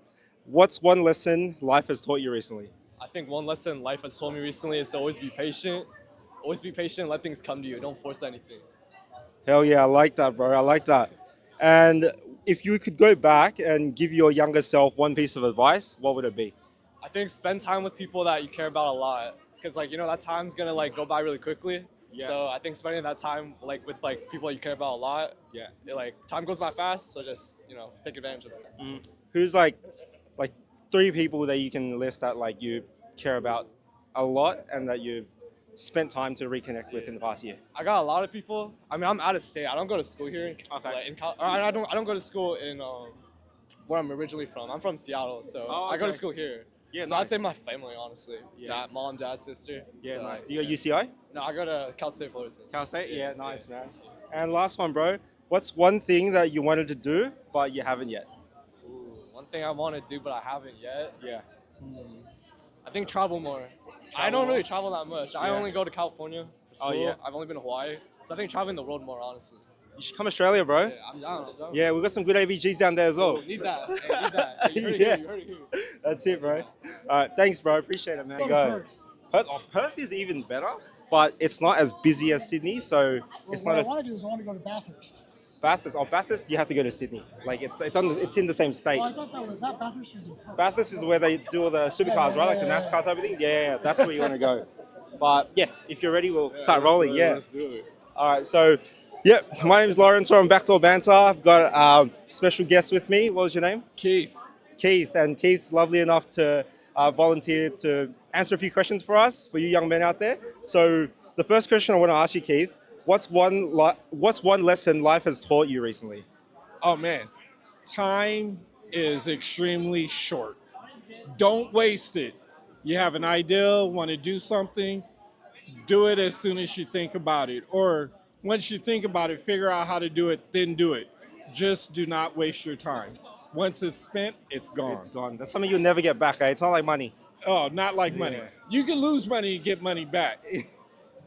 what's one lesson life has taught you recently? I think one lesson life has taught me recently is to always be patient. Always be patient, let things come to you. Don't force anything. Hell yeah, I like that, bro. I like that. And if you could go back and give your younger self one piece of advice, what would it be? I think spend time with people that you care about a lot. Because, that time's going to, go by really quickly. Yeah. So I think spending that time, with, people that you care about a lot, Yeah. time goes by fast. So just, take advantage of it. Who's like 3 people that you can list that you care about a lot and that you've spent time to reconnect with in the past year? I got a lot of people. I mean, I'm out of state. I don't go to school here. Okay. I don't go to school in where I'm originally from. I'm from Seattle, so I go to school here. Yeah, so nice. I'd say my family, honestly. Yeah. Mom, dad, sister. Yeah, So, nice. Do you go UCI? No, I go to Cal State Fullerton. Cal State? Yeah, nice, man. And last one, bro. What's one thing that you wanted to do but you haven't yet? Ooh, one thing I want to do but I haven't yet. Yeah. I think travel more. I don't really travel that much. I Yeah. only go to California for school. yeah. I've only been to Hawaii. So I think traveling the world more, honestly. You should come to Australia, bro. Yeah, I'm down. Yeah, we've got some good AVGs down there as well. Need that. Hey, need that. Hey, you heard it Yeah. here. You heard it here. That's it, bro. All right, thanks, bro. Appreciate it, man. Go. Perth is even better, but it's not as busy as Sydney, so it's What not I as want to do is I want to go to Bathurst. Bathurst. Oh, Bathurst, you have to go to Sydney. It's in the same state. Oh, I thought that Bathurst was in Perth. Bathurst is where they do all the supercars, right? Like the NASCAR type of thing. Yeah, that's where you want to go. But yeah, if you're ready, we'll start rolling. Yeah. Let's do this. All right, so yeah, my name is Lawrence. We're on Backdoor Banter. I've got a special guest with me. What was your name? Keith. Keith. And Keith's lovely enough to volunteer to answer a few questions for us, for you young men out there. So the first question I want to ask you, Keith, what's one lesson life has taught you recently? Oh man, time is extremely short. Don't waste it. You have an idea, want to do something, do it as soon as you think about it. Or once you think about it, figure out how to do it, then do it. Just do not waste your time. Once it's spent, it's gone. It's gone. That's something you'll never get back, eh? It's not like money. Oh, not like money. Yeah. You can lose money and get money back.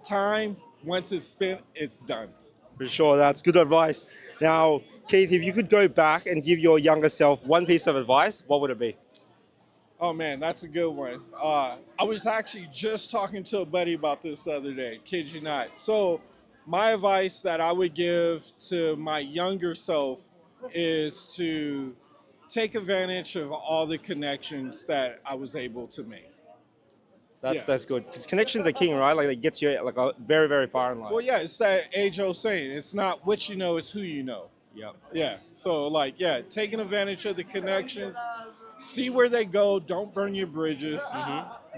Time, once it's spent, it's done. For sure, that's good advice. Now, Keith, if you could go back and give your younger self one piece of advice, what would it be? Oh man, that's a good one. I was actually just talking to a buddy about this the other day, kid you not. So my advice that I would give to my younger self is to take advantage of all the connections that I was able to make. That's good. Because connections are king, right? Like it gets you very, very far in life. Well, yeah, it's that age-old saying. It's not what you know, it's who you know. Yep. Yeah. So taking advantage of the connections, see where they go. Don't burn your bridges.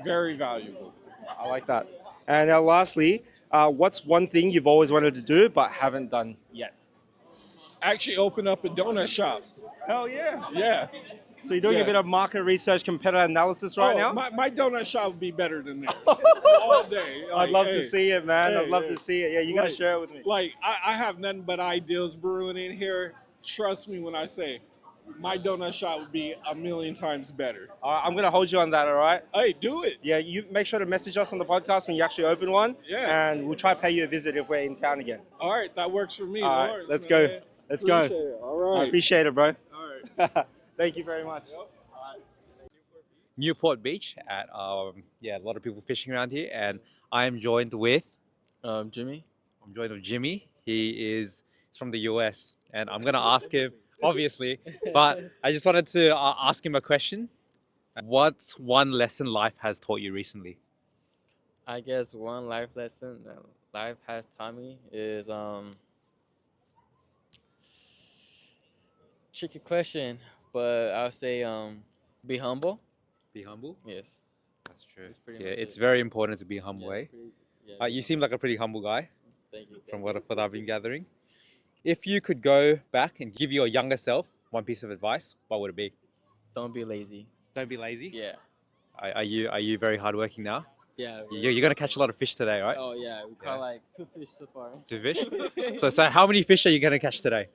Very valuable. I like that. And now lastly, what's one thing you've always wanted to do but haven't done yet? Actually open up a donut shop. Hell yeah. Yeah. So you're doing a bit of market research, competitor analysis right now? My donut shop would be better than theirs. All day. I'd love to see it, man. I'd love hey. to see it. Yeah, you got to share it with me. I have nothing but ideals brewing in here. Trust me when I say my donut shop would be a million times better. All right, I'm gonna hold you on that. All right. Hey, do it. Yeah, you make sure to message us on the podcast when you actually open one. Yeah. And we'll try to pay you a visit if we're in town again. All right, that works for me. All right, No worries, let's man. go. Let's go. Appreciate it. All right. I appreciate it, bro. All right. Thank you very much. Newport Beach at a lot of people fishing around here, and I am joined with Jimmy. I'm joined with Jimmy. He's from the US, and I'm gonna ask him obviously, but I just wanted to ask him a question. What's one lesson life has taught you recently? I guess one life lesson that life has taught me is tricky question, but I'll say be humble. Be humble. Yes. That's true. That's pretty Yeah, much it's it. very important to be humble. Yeah, Eh? it's pretty- yeah, You seem like a pretty humble guy thank you. from what I've been gathering. If you could go back and give your younger self one piece of advice, what would it be? Don't be lazy. Don't be lazy. Yeah. Are you very hardworking now? Yeah. You're gonna catch a lot of fish today, right? Oh yeah, we caught like 2 fish so far. 2 fish. So how many fish are you gonna catch today?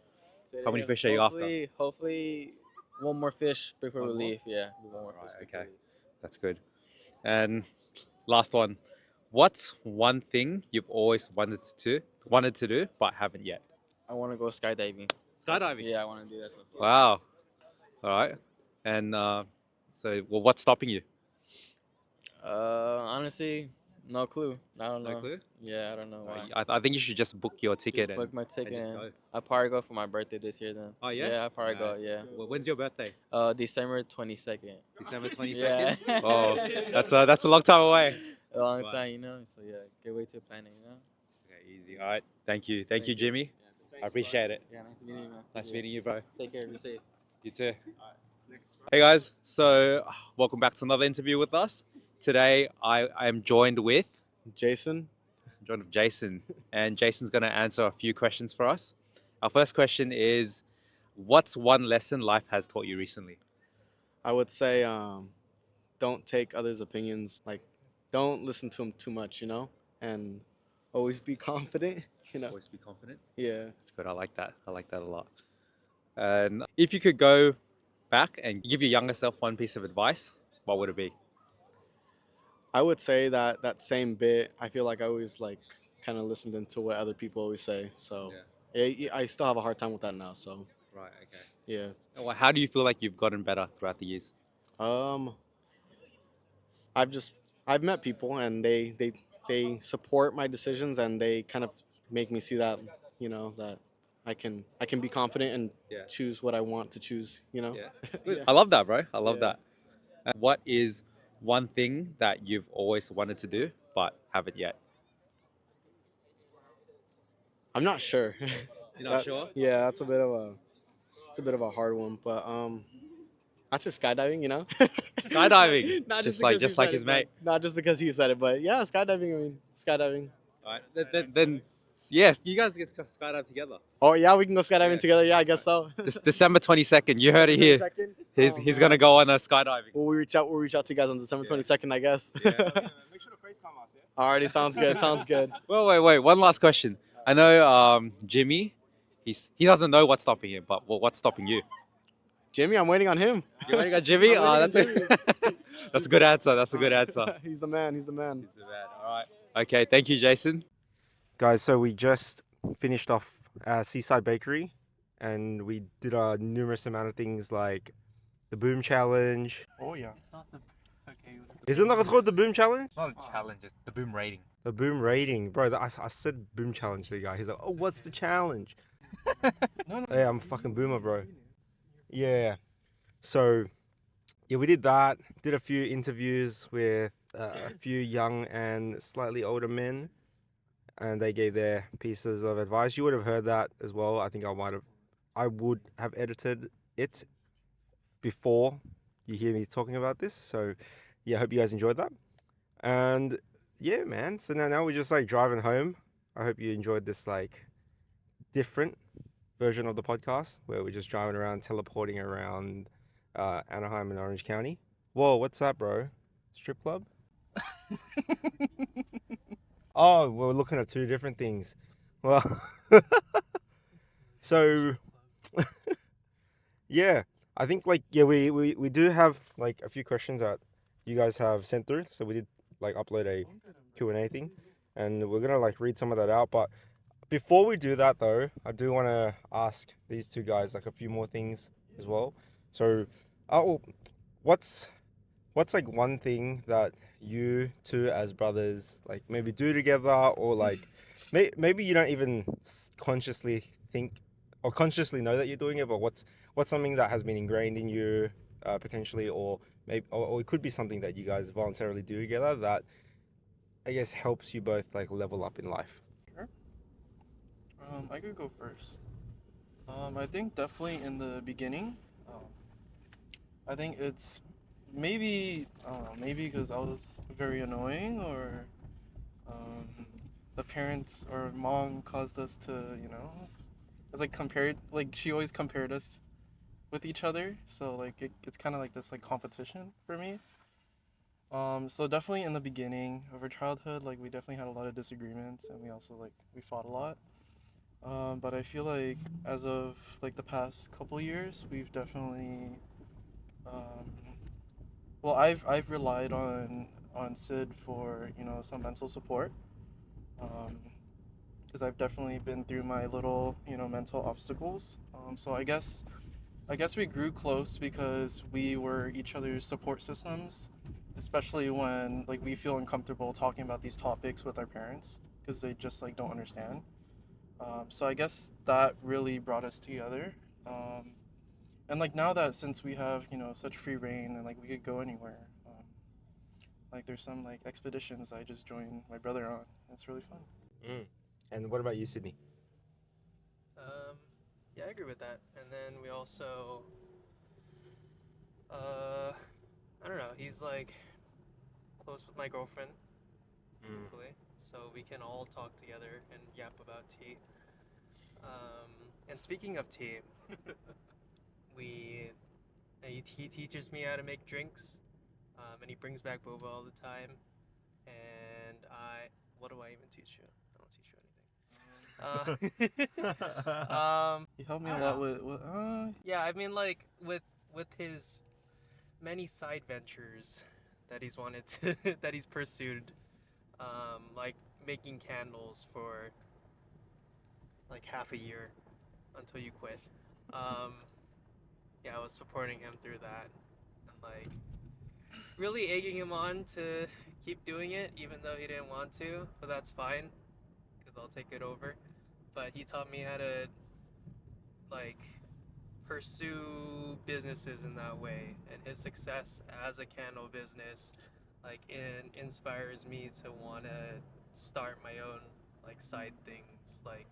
How many fish are you after? Hopefully, one more fish before One we more? leave. Yeah, one more Right, fish. before okay. we leave. That's good. And last one. What's one thing you've always wanted to do but haven't yet? I want to go skydiving. Skydiving. Yeah, I want to do that. So far. Wow. All right. And what's stopping you? Honestly, no clue. I don't know. No clue. Yeah, I don't know why. I think you should just book your ticket Just book my ticket. just And go. I'll probably go for my birthday this year then. Oh yeah. Yeah, I'll probably go. Right. Yeah. When's your birthday? December 22nd. December 22nd. Yeah. Oh, that's a long time away. A long Right. time, you know. So yeah, good way to plan it, you know. Okay, easy. All right. Thank you, Jimmy. I appreciate it. Yeah, nice meeting you, man. Nice meeting you, bro. Take care. Be safe. You too. Hey guys, so welcome back to another interview with us. Today I am joined with Jason. Jason, and Jason's going to answer a few questions for us. Our first question is, what's one lesson life has taught you recently? I would say don't take others' opinions, like don't listen to them too much, you know, and always be confident, you know. Always be confident. Yeah. That's good. I like that a lot. And if you could go back and give your younger self one piece of advice, what would it be? I would say that same bit, I feel like I always like kind of listened into what other people always say. So I still have a hard time with that now. So Right. Okay. yeah. Well, how do you feel like you've gotten better throughout the years? I've met people and they support my decisions and they kind of make me see that, you know, that I can be confident and Yeah. choose what I want to choose, you know. Yeah. Yeah. I love that, bro. I love Yeah. that. And what is one thing that you've always wanted to do but haven't yet? I'm not sure. You're not sure? Yeah, it's a bit of a hard one, but that's just skydiving, you know. Skydiving. Not just because like he just like said his it, but- mate. Not just because he said it, but yeah, skydiving. I mean, skydiving. All right. Then yes, you guys get skydive together. Oh yeah, we can go skydiving Yeah. together. Yeah, I guess so. December 22nd. You heard it here. Second? He's Oh, gonna man. go on a skydiving. We'll reach out to you guys on December 22nd, I guess. Make sure to FaceTime us, yeah? Alrighty, sounds good. Sounds good. Well, wait. One last question. I know Jimmy. He doesn't know what's stopping him, but what's stopping you? Jimmy, I'm waiting on him. You already got Jimmy? I'm Oh, waiting that's on that's a good answer. That's a good answer. He's the man. He's the man. He's the man. All right. Okay. Thank you, Jason. Guys, so we just finished off Seaside Bakery and we did a numerous amount of things like the boom challenge. Oh yeah. It's not the. Okay. Isn't that called the boom challenge? Not a challenge. It's the boom rating. The boom rating. Bro, I said boom challenge to the guy. He's like, oh, what's the challenge? No. Hey, I'm a fucking boomer, bro. Yeah. So, yeah, we did that. Did a few interviews with a few young and slightly older men. And they gave their pieces of advice. You would have heard that as well. I think I would have edited it before you hear me talking about this. So, yeah, I hope you guys enjoyed that. And yeah, man. So now we're just like driving home. I hope you enjoyed this like different version of the podcast where we're just driving around, teleporting around Anaheim and Orange County. Whoa, what's that, bro? Strip club? Oh, we're looking at two different things. Well, so yeah, I think like yeah, we do have like a few questions that you guys have sent through. So we did like upload a Q&A thing, and we're gonna like read some of that out. But before we do that though, I do want to ask these two guys like a few more things as well. So, oh, what's like one thing that you two as brothers like maybe do together, or like maybe you don't even consciously think or consciously know that you're doing it, but what's something that has been ingrained in you potentially, or maybe or it could be something that you guys voluntarily do together that I guess helps you both like level up in life. Sure. I could go first. I think definitely in the beginning, I think it's maybe I don't know, maybe because I was very annoying, or um, the parents or mom caused us to, it's like compared, like she always compared us with each other, so like it's kind of like this like competition for me. So definitely in the beginning of our childhood, like we definitely had a lot of disagreements, and we also like we fought a lot. But I feel like as of like the past couple years, we've definitely, um, well, I've relied on Sid for some mental support, because I've definitely been through my little mental obstacles. So I guess we grew close because we were each other's support systems, especially when like we feel uncomfortable talking about these topics with our parents because they just like don't understand. So I guess that really brought us together. And like now that since we have such free reign and like we could go anywhere, like there's some like expeditions I just joined my brother on. It's really fun. And what about you, Sydney? Yeah, I agree with that. And then we also, I don't know, he's like close with my girlfriend, hopefully, so we can all talk together and yap about tea. And speaking of tea, he teaches me how to make drinks, and he brings back boba all the time. And what do I even teach you? I don't teach you anything. He helped me I a don't lot know. with Yeah, I mean, like with his many side ventures that he's wanted to that he's pursued, like making candles for like half a year until you quit. Um, yeah, I was supporting him through that and like really egging him on to keep doing it, even though he didn't want to. But that's fine because I'll take it over. But he taught me how to like pursue businesses in that way, and his success as a candle business like inspires me to want to start my own like side things, like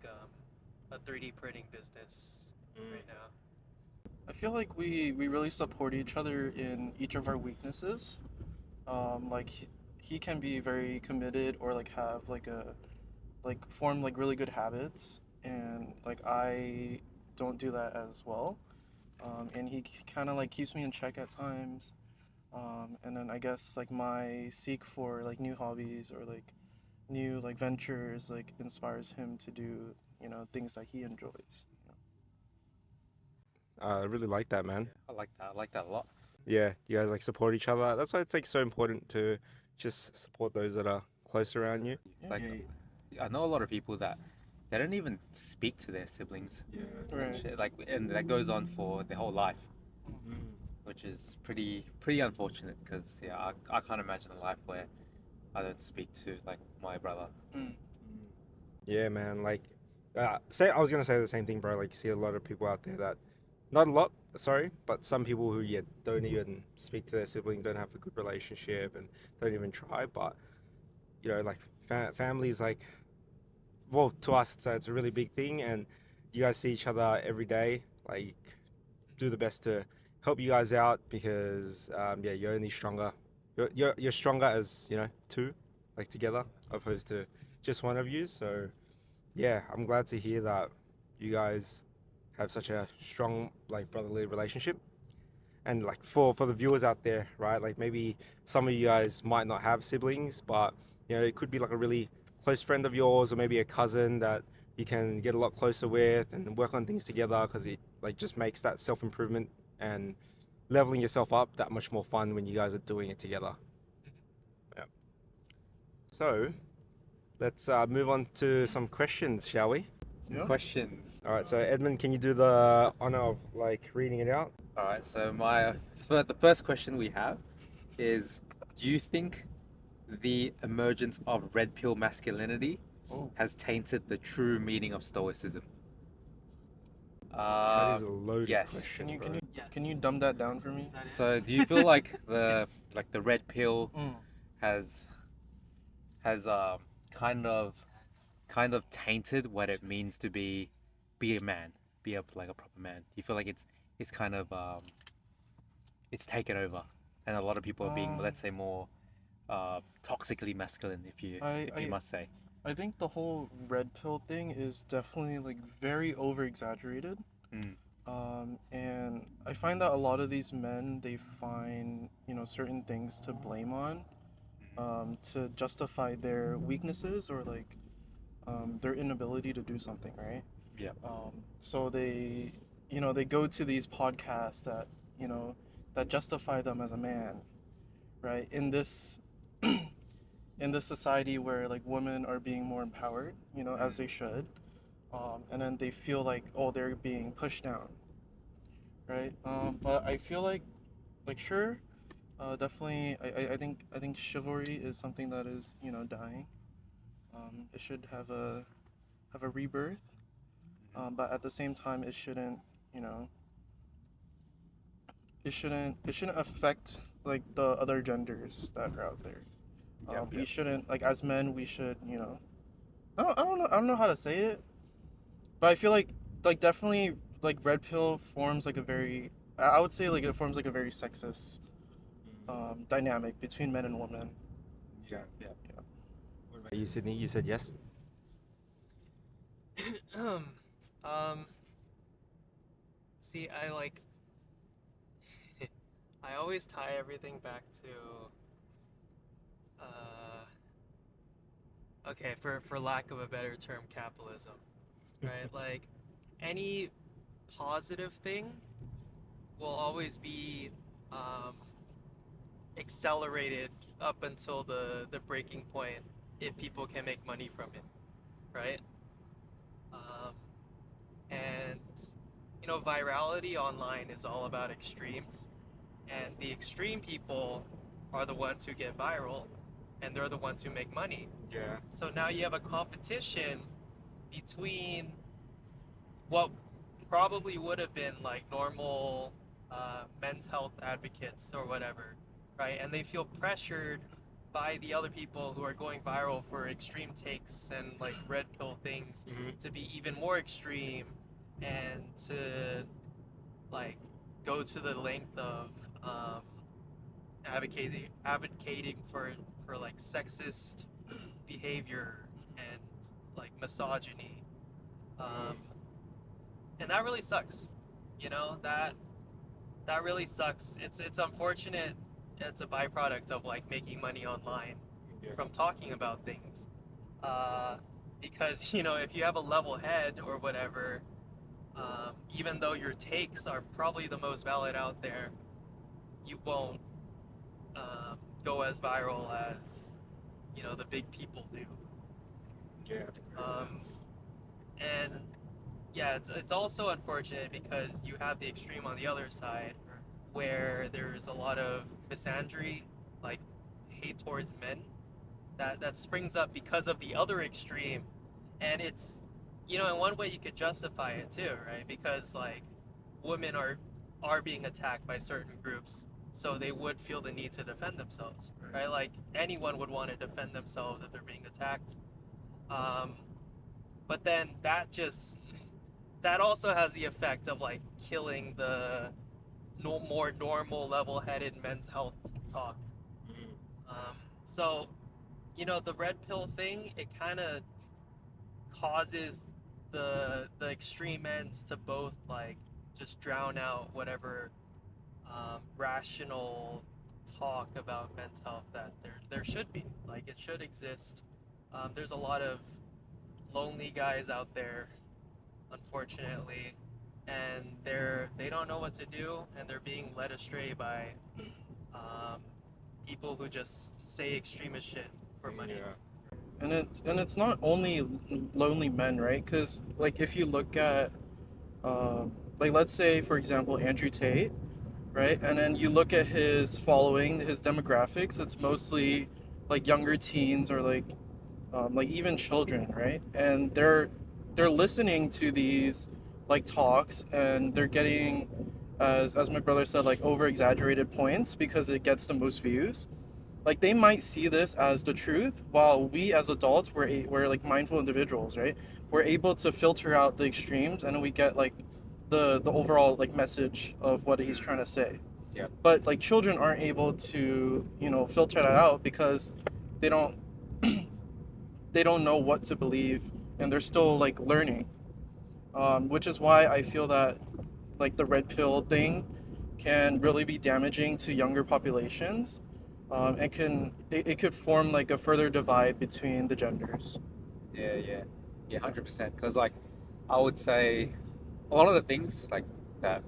a 3D printing business right now. I feel like we really support each other in each of our weaknesses. Like he can be very committed or like have like a like form like really good habits, and like I don't do that as well. And he kind of like keeps me in check at times. And then I guess like my seek for like new hobbies or like new like ventures like inspires him to do things that he enjoys. I really like that, man. I like that. I like that a lot. Yeah, you guys like support each other. That's why it's like so important to just support those that are close around you. Like, I know a lot of people that they don't even speak to their siblings. Right. Like, and that goes on for their whole life, which is pretty unfortunate. Because yeah, I can't imagine a life where I don't speak to like my brother. Yeah, man. Like, I was gonna say the same thing, bro. Like, you see a lot of people out there that, not a lot, sorry, but some people who don't even speak to their siblings, don't have a good relationship, and don't even try. But like family is like, well, to us, it's a really big thing, and you guys see each other every day. Like, do the best to help you guys out because, yeah, you're only stronger. You're stronger as two, like together, opposed to just one of you. So, yeah, I'm glad to hear that you guys have such a strong like brotherly relationship. And like for the viewers out there, right? Like maybe some of you guys might not have siblings, but it could be like a really close friend of yours, or maybe a cousin that you can get a lot closer with and work on things together, because it like just makes that self-improvement and leveling yourself up that much more fun when you guys are doing it together. Yeah. So let's move on to some questions, shall we? Some Yeah. questions. All right. So Edmund, can you do the honor of like reading it out? All right. So the first question we have is: do you think the emergence of red pill masculinity Oh. has tainted the true meaning of stoicism? That is a loaded yes. question. Can you dumb that down for me? Is that it? So do you feel like Yes. the red pill Mm. has kind of tainted what it means to be a man, be a like a proper man? Do you feel like it's kind of it's taken over, and a lot of people are being, let's say, more toxically masculine, if you must say. I think the whole red pill thing is definitely like very over exaggerated. Mm. And I find that a lot of these men, they find, certain things to blame on, to justify their weaknesses or like their inability to do something, right? Yeah. So they go to these podcasts that, that justify them as a man, right? In this in this society where like women are being more empowered, as they should, and then they feel like, oh, they're being pushed down, right? But I feel like sure, definitely, I think chivalry is something that is dying. It should have a rebirth, but at the same time, it shouldn't, you know, it shouldn't affect like the other genders that are out there. We shouldn't, like, as men, we should, I don't know how to say it, but I feel like definitely like red pill forms like a very, I would say like it forms like a very sexist dynamic between men and women. Yeah. What about you, Sydney? You said yes. See, I always tie everything back to, okay, for lack of a better term, capitalism, right? Like, any positive thing will always be accelerated up until the breaking point if people can make money from it, right? And virality online is all about extremes, and the extreme people are the ones who get viral, and they're the ones who make money. Yeah. So now you have a competition between what probably would have been like normal men's health advocates or whatever, right? And they feel pressured by the other people who are going viral for extreme takes and like red pill things to be even more extreme and to like go to the length of advocating for like sexist behavior and like misogyny, and that really sucks. That really sucks. It's unfortunate. It's a byproduct of like making money online from talking about things, because if you have a level head or whatever, even though your takes are probably the most valid out there, you won't go as viral as the big people do. Yeah. And yeah, it's also unfortunate because you have the extreme on the other side where there's a lot of misandry, like hate towards men, that springs up because of the other extreme. And it's, in one way you could justify it too, right? Because like women are being attacked by certain groups, so they would feel the need to defend themselves, right? Like anyone would want to defend themselves if they're being attacked. But then that also has the effect of like killing the more normal, level-headed men's health talk. So, the red pill thing, it kind of causes the extreme ends to both like just drown out whatever rational talk about men's health that there should be. Like, it should exist. There's a lot of lonely guys out there, unfortunately, and they don't know what to do, and they're being led astray by um, people who just say extremist shit for money. And it's not only lonely men, right? Because like if you look at like let's say for example Andrew Tate, right? And then you look at his following, his demographics. It's mostly like younger teens or like even children, right? And they're listening to these like talks, and they're getting, as my brother said, like over exaggerated points because it gets the most views. Like they might see this as the truth, while we as adults we're like mindful individuals, right? We're able to filter out the extremes, and we get like the overall like message of what he's trying to say. Yeah. But like children aren't able to, you know, filter that out because they don't they don't know what to believe, and they're still like learning. Which is why I feel that like the red pill thing can really be damaging to younger populations. It could form like a further divide between the genders. Yeah, 100%. Because like, I would say, a lot of the things like that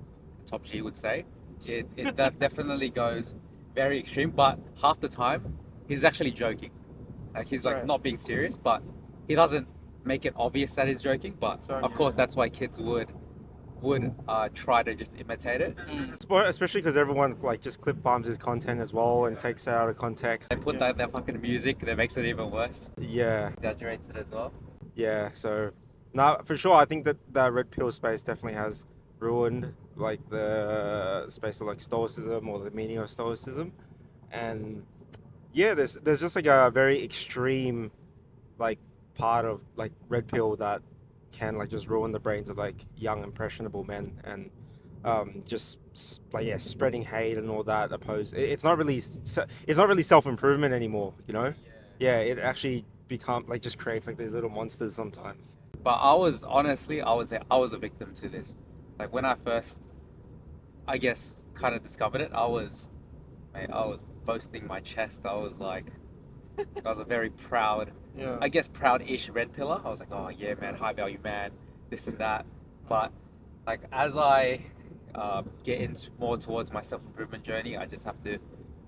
Top G would say, it that definitely goes very extreme. But half the time, he's actually joking. Like he's like Right. not being serious, but he doesn't make it obvious that he's joking. But Exactly. of course, that's why kids would try to just imitate it. Especially because everyone like just clip farms his content as well and takes it out of context. They put that their fucking music that makes it even worse. Yeah, Exaggerates it as well. yeah. So, now for sure, I think that the red pill space definitely has ruined like the space of like stoicism or the meaning of stoicism, and yeah, there's just like a very extreme like part of like red pill that can like just ruin the brains of like young impressionable men, and like yeah, spreading hate and all that opposed. It's not really self-improvement anymore, you know. Yeah, it actually become like just creates like these little monsters sometimes. But I was honestly, I was a victim to this. Like when I first, I guess, kind of discovered it, I was boasting my chest. I was like, I was a very proud, Yeah. I guess, proud-ish red pillar. I was like, oh yeah, man, high value man, this and that. But like as I get into more towards my self-improvement journey, I just have to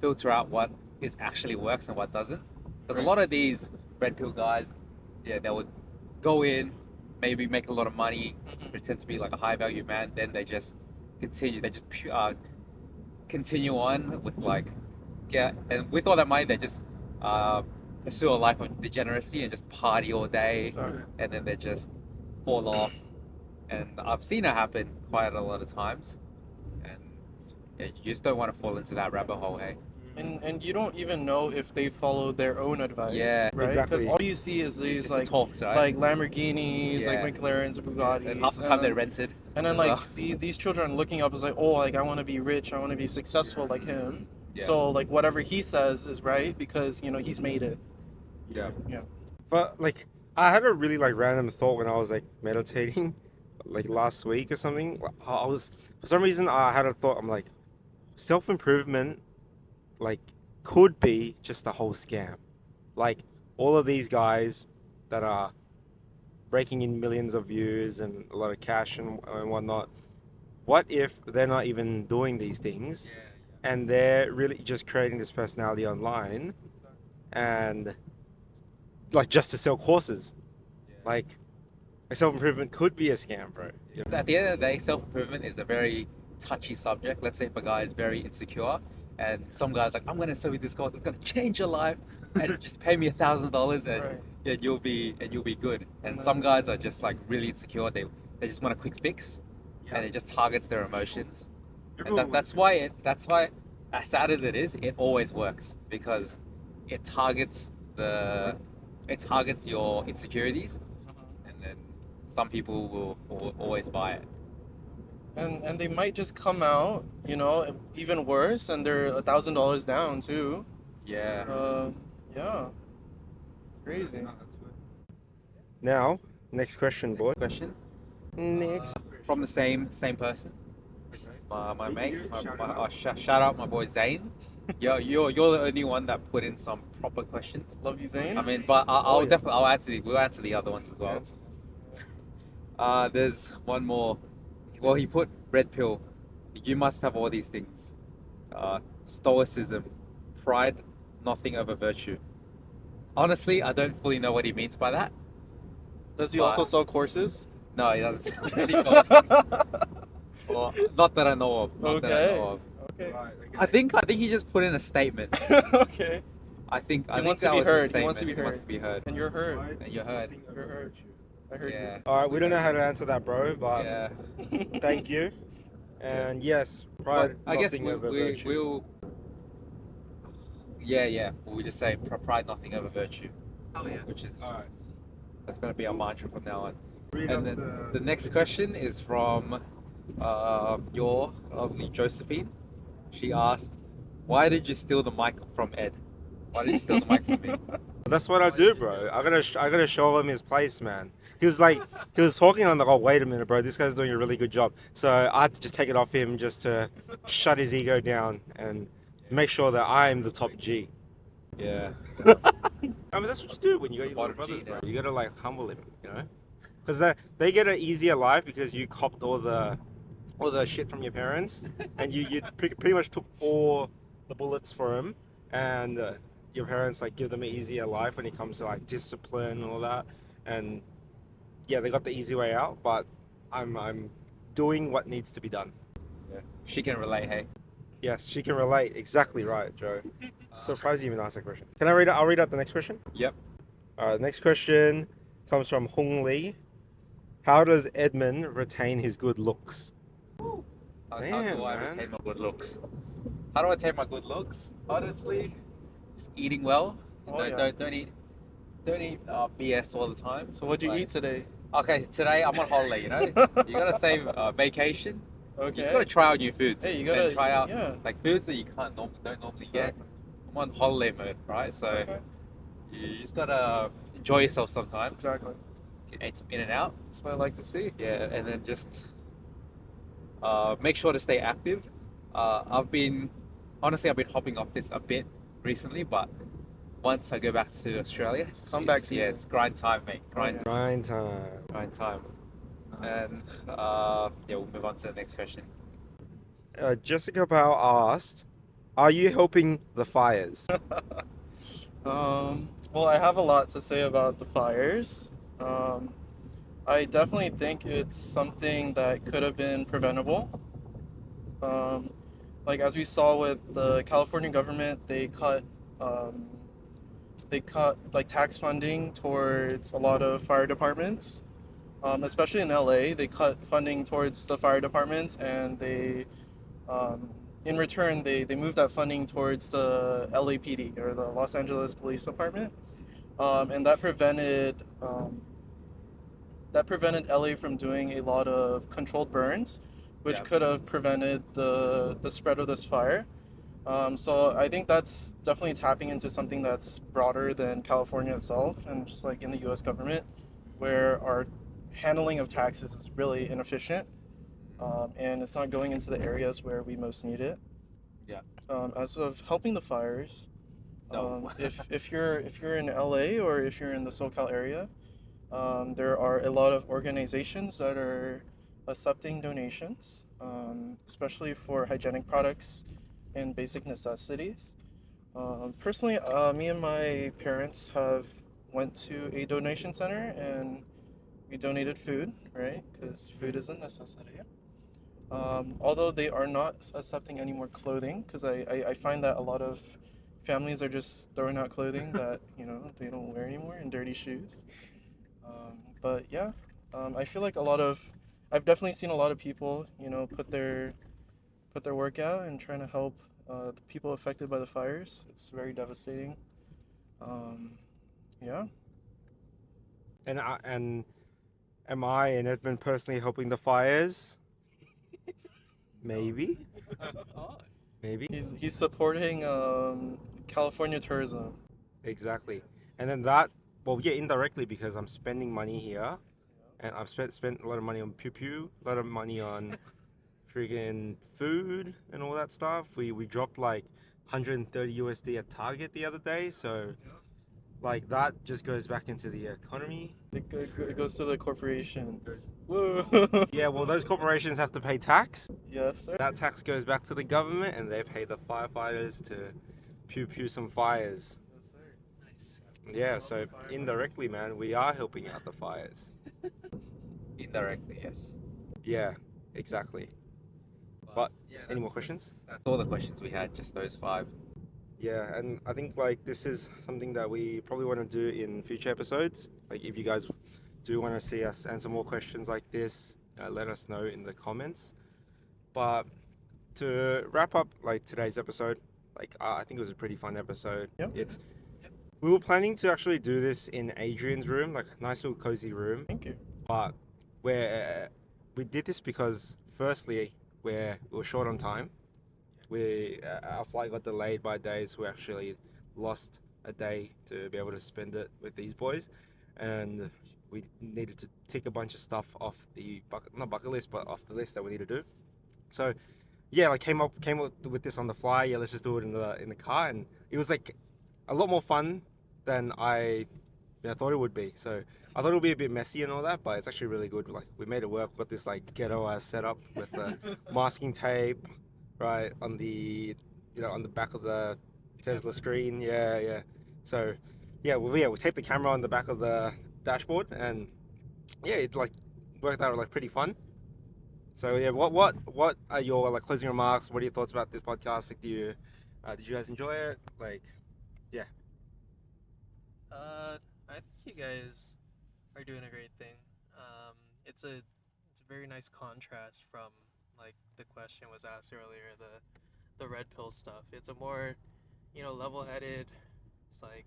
filter out what is actually works and what doesn't. Because a lot of these red pill guys, yeah, they would go in, maybe make a lot of money, pretend to be like a high value man, then they just continue on with like, yeah, and with all that money, they just pursue a life of degeneracy and just party all day, Sorry. and then they just fall off. And I've seen it happen quite a lot of times, and yeah, you just don't want to fall into that rabbit hole, hey? And you don't even know if they follow their own advice. Yeah, right? exactly. Because all you see is these Just the like talks, right? like Lamborghinis, like Yeah. McLarens, and Bugattis. And half the time they're then, rented. and then as like well. these children are looking up is like, oh, like I want to be rich, I want to be successful like him. Yeah. So like whatever he says is right because you know he's made it. Yeah. But like I had a really like random thought when I was like meditating like last week or something. I was, for some reason, I had a thought. I'm like, self-improvement like could be just a whole scam. Like all of these guys that are raking in millions of views and a lot of cash and whatnot, what if they're not even doing these things and they're really just creating this personality online and like just to sell courses? Like self-improvement could be a scam, bro. You know? At the end of the day, self-improvement is a very touchy subject. Let's say if a guy is very insecure, and some guy's like, I'm gonna sell you this course, it's gonna change your life, and just pay me $1,000 and Right. yeah, you'll be good. And some guys are just like really insecure. They just want a quick fix, and it just targets their emotions. And that's why as sad as it is, it always works because it targets your insecurities, and then some people will always buy it. And they might just come out, you know, even worse, and they're $1,000 down too. Yeah. Yeah. Crazy. Now, next question, boy. Question Next. from the same person. My mate. Shout out my boy Zane. You're the only one that put in some proper questions. Love you, Zane. I mean, but I'll yeah. definitely we'll answer the other ones as well. There's one more. Well, he put red pill. You must have all these things. Stoicism, pride, nothing over virtue. Honestly, I don't fully know what he means by that. Does he But- also sell courses? No, he doesn't sell any courses. Well, not that I know of. Not that I Okay. know of. Okay. Right, okay. I think he just put in a statement. Okay. I think He wants to that be was his heard. He wants to statement. be He wants heard. to be heard. And you're heard. Pride, And you're heard. nothing You're over heard. virtue. I heard Yeah. All right, we don't know how to answer that, bro, but Yeah. thank you. And yes, pride, But I guess nothing over we virtue. will. Yeah. We just say pride, nothing over virtue. Oh yeah. Which is All right. that's gonna be our mantra from now on. Read And up then the next question is from your lovely Josephine. She asked, "Why did you steal the mic from Ed? Why did you steal the mic from me?" That's what I do, bro. I gotta show him his place, man. He was talking. I'm like, oh, wait a minute, bro. This guy's doing a really good job. So I had to just take it off him just to shut his ego down and make sure that I'm the top G. Yeah. I mean, that's what you do when you got your little Bottom G brothers, bro. now. You gotta like humble him, you know? Because they get an easier life because you copped all the shit from your parents, and you pretty much took all the bullets for him, and your parents like give them an easier life when it comes to like discipline and all that, and yeah, they got the easy way out. But I'm doing what needs to be done. Yeah. She can relate, hey. Yes, she can relate. Exactly right, Joe. Surprised you even asked that question. Can I read it? I'll read out the next question. Yep. All right, next question comes from Hung Lee. How does Edmund retain his good looks? How Damn, do I man. retain my good looks? How do I retain my good looks? Honestly, just eating well. Oh, yeah. Don't eat BS all the time. So what'd you Like- eat today? Okay, today I'm on holiday. You know, you gotta save vacation. You Okay. just gotta try out new foods. Hey, you and gotta try out yeah. like foods that you don't normally get. Exactly. I'm on holiday mode, right? So Okay. you just gotta enjoy yourself sometimes. Exactly. Eat some in and out. That's what I like to see. Yeah, and then just make sure to stay active. I've been hopping off this a bit recently, but once I go back to Australia, comeback yeah, it's grind time, mate. Grind yeah. Grind time. grind time. And yeah, we'll move on to the next question. Jessica Powell asked, "Are you helping the fires?" Well, I have a lot to say about the fires. I definitely think it's something that could have been preventable. Like as we saw with the California government, they cut like tax funding towards a lot of fire departments. Especially in LA, they cut funding towards the fire departments, and in return, they moved that funding towards the LAPD, or the Los Angeles Police Department, and that prevented LA from doing a lot of controlled burns, which Yeah. could have prevented the spread of this fire. So I think that's definitely tapping into something that's broader than California itself, and just like in the U.S. government, where our handling of taxes is really inefficient, and it's not going into the areas where we most need it. Yeah. As of helping the fires, No. if you're in LA or if you're in the SoCal area, there are a lot of organizations that are accepting donations, especially for hygienic products and basic necessities. Personally, me and my parents have went to a donation center and we donated food, right? Because food is a necessity. Although they are not accepting any more clothing, because I find that a lot of families are just throwing out clothing that they don't wear anymore, and dirty shoes. But yeah, I feel like I've definitely seen a lot of people put their work out and trying to help the people affected by the fires. It's very devastating. Yeah. And am I and Edmund personally helping the fires? Maybe. Maybe. He's supporting California tourism. Exactly. And then that, well, yeah, indirectly because I'm spending money here, and I've spent a lot of money on pew pew, a lot of money on freaking food and all that stuff. We dropped like 130 USD at Target the other day, so like that just goes back into the economy. It goes to the corporations. Woo. Yeah, well, those corporations have to pay tax. Yes, sir. That tax goes back to the government, and they pay the firefighters to pew some fires. Yes, sir. Nice. Yeah, so indirectly, man, we are helping out the fires. Indirectly, yes. Yeah, exactly. But any more questions? That's all the questions we had, just those 5. Yeah, and I think like this is something that we probably want to do in future episodes. Like if you guys do want to see us answer more questions like this, let us know in the comments. But to wrap up like today's episode, like I think it was a pretty fun episode. Yep. We were planning to actually do this in Adrian's room, like a nice little cozy room. Thank you. But we did this because firstly we were short on time. Our flight got delayed by days. We actually lost a day to be able to spend it with these boys, and we needed to tick a bunch of stuff off the not bucket list, but off the list that we need to do. So yeah, like came up with this on the fly. Yeah, let's just do it in the car, and it was like a lot more fun than I thought it would be. So I thought it would be a bit messy and all that, but it's actually really good. Like we made it work with this like ghetto ass setup with the masking tape right on the on the back of the Tesla screen. Yeah. So we taped the camera on the back of the dashboard, and yeah, it like worked out like pretty fun. So yeah, what are your like closing remarks? What are your thoughts about this podcast? Like, did you guys enjoy it? Like, yeah. I think you guys are doing a great thing. It's a very nice contrast from like the question was asked earlier, the red pill stuff. It's a more level-headed, it's like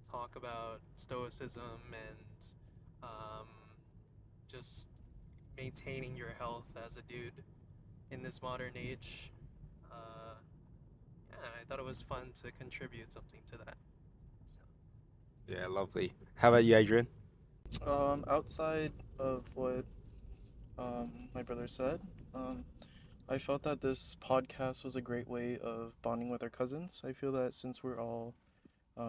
talk about stoicism and just maintaining your health as a dude in this modern age. I thought it was fun to contribute something to that. Yeah, lovely. How about you, Adrian? Outside of what my brother said, I felt that this podcast was a great way of bonding with our cousins. I feel that since we're all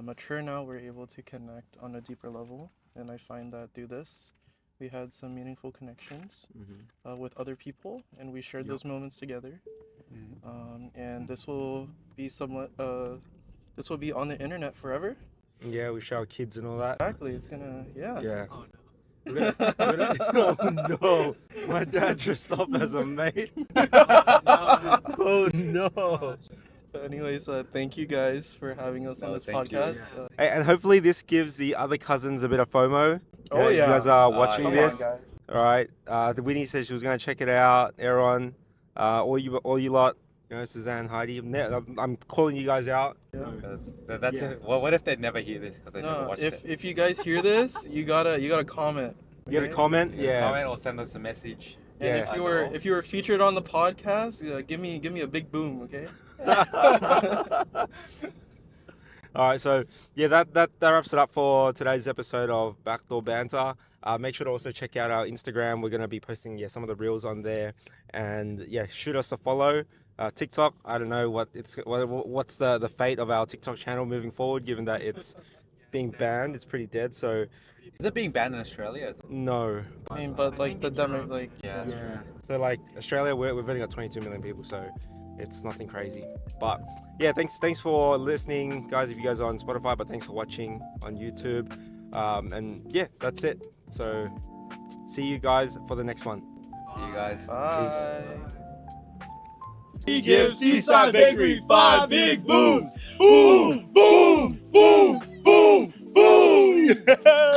mature now, we're able to connect on a deeper level, and I find that through this, we had some meaningful connections with other people, and we shared those moments together. And this will be this will be on the internet forever. Yeah, we show our kids and all that. Exactly, it's gonna Yeah. Oh no. Oh no! My dad dressed up as a maid. Oh no! But anyways, thank you guys for having us on this thank you. podcast. Hey, and hopefully this gives the other cousins a bit of FOMO. Oh, You yeah. guys are watching Come this. on, guys. All right. The Winnie said she was gonna check it out. Aaron, all you lot. Suzanne, Heidi. I'm calling you guys out. That's it. Well, what if they never hear this because they never No, watched if you guys hear this, you gotta comment. You got a comment? Yeah. Comment or send us a message. And Yeah. if you were featured on the podcast, give me a big boom, okay? All right, so yeah, that wraps it up for today's episode of Backdoor Banter. Make sure to also check out our Instagram. We're gonna be posting some of the reels on there, and yeah, shoot us a follow. TikTok, I don't know what's the fate of our TikTok channel moving forward, given that it's being banned. It's pretty dead. So Is it being banned in Australia? I mean, but like the demo, like yeah. So like Australia, we've only got 22 million people, so it's nothing crazy. But yeah, thanks for listening, guys. If you guys are on Spotify, but thanks for watching on YouTube. And yeah, that's it. So see you guys for the next one. See you guys. bye. He gives Seaside Bakery 5 big booms. Boom, boom, boom, boom, boom.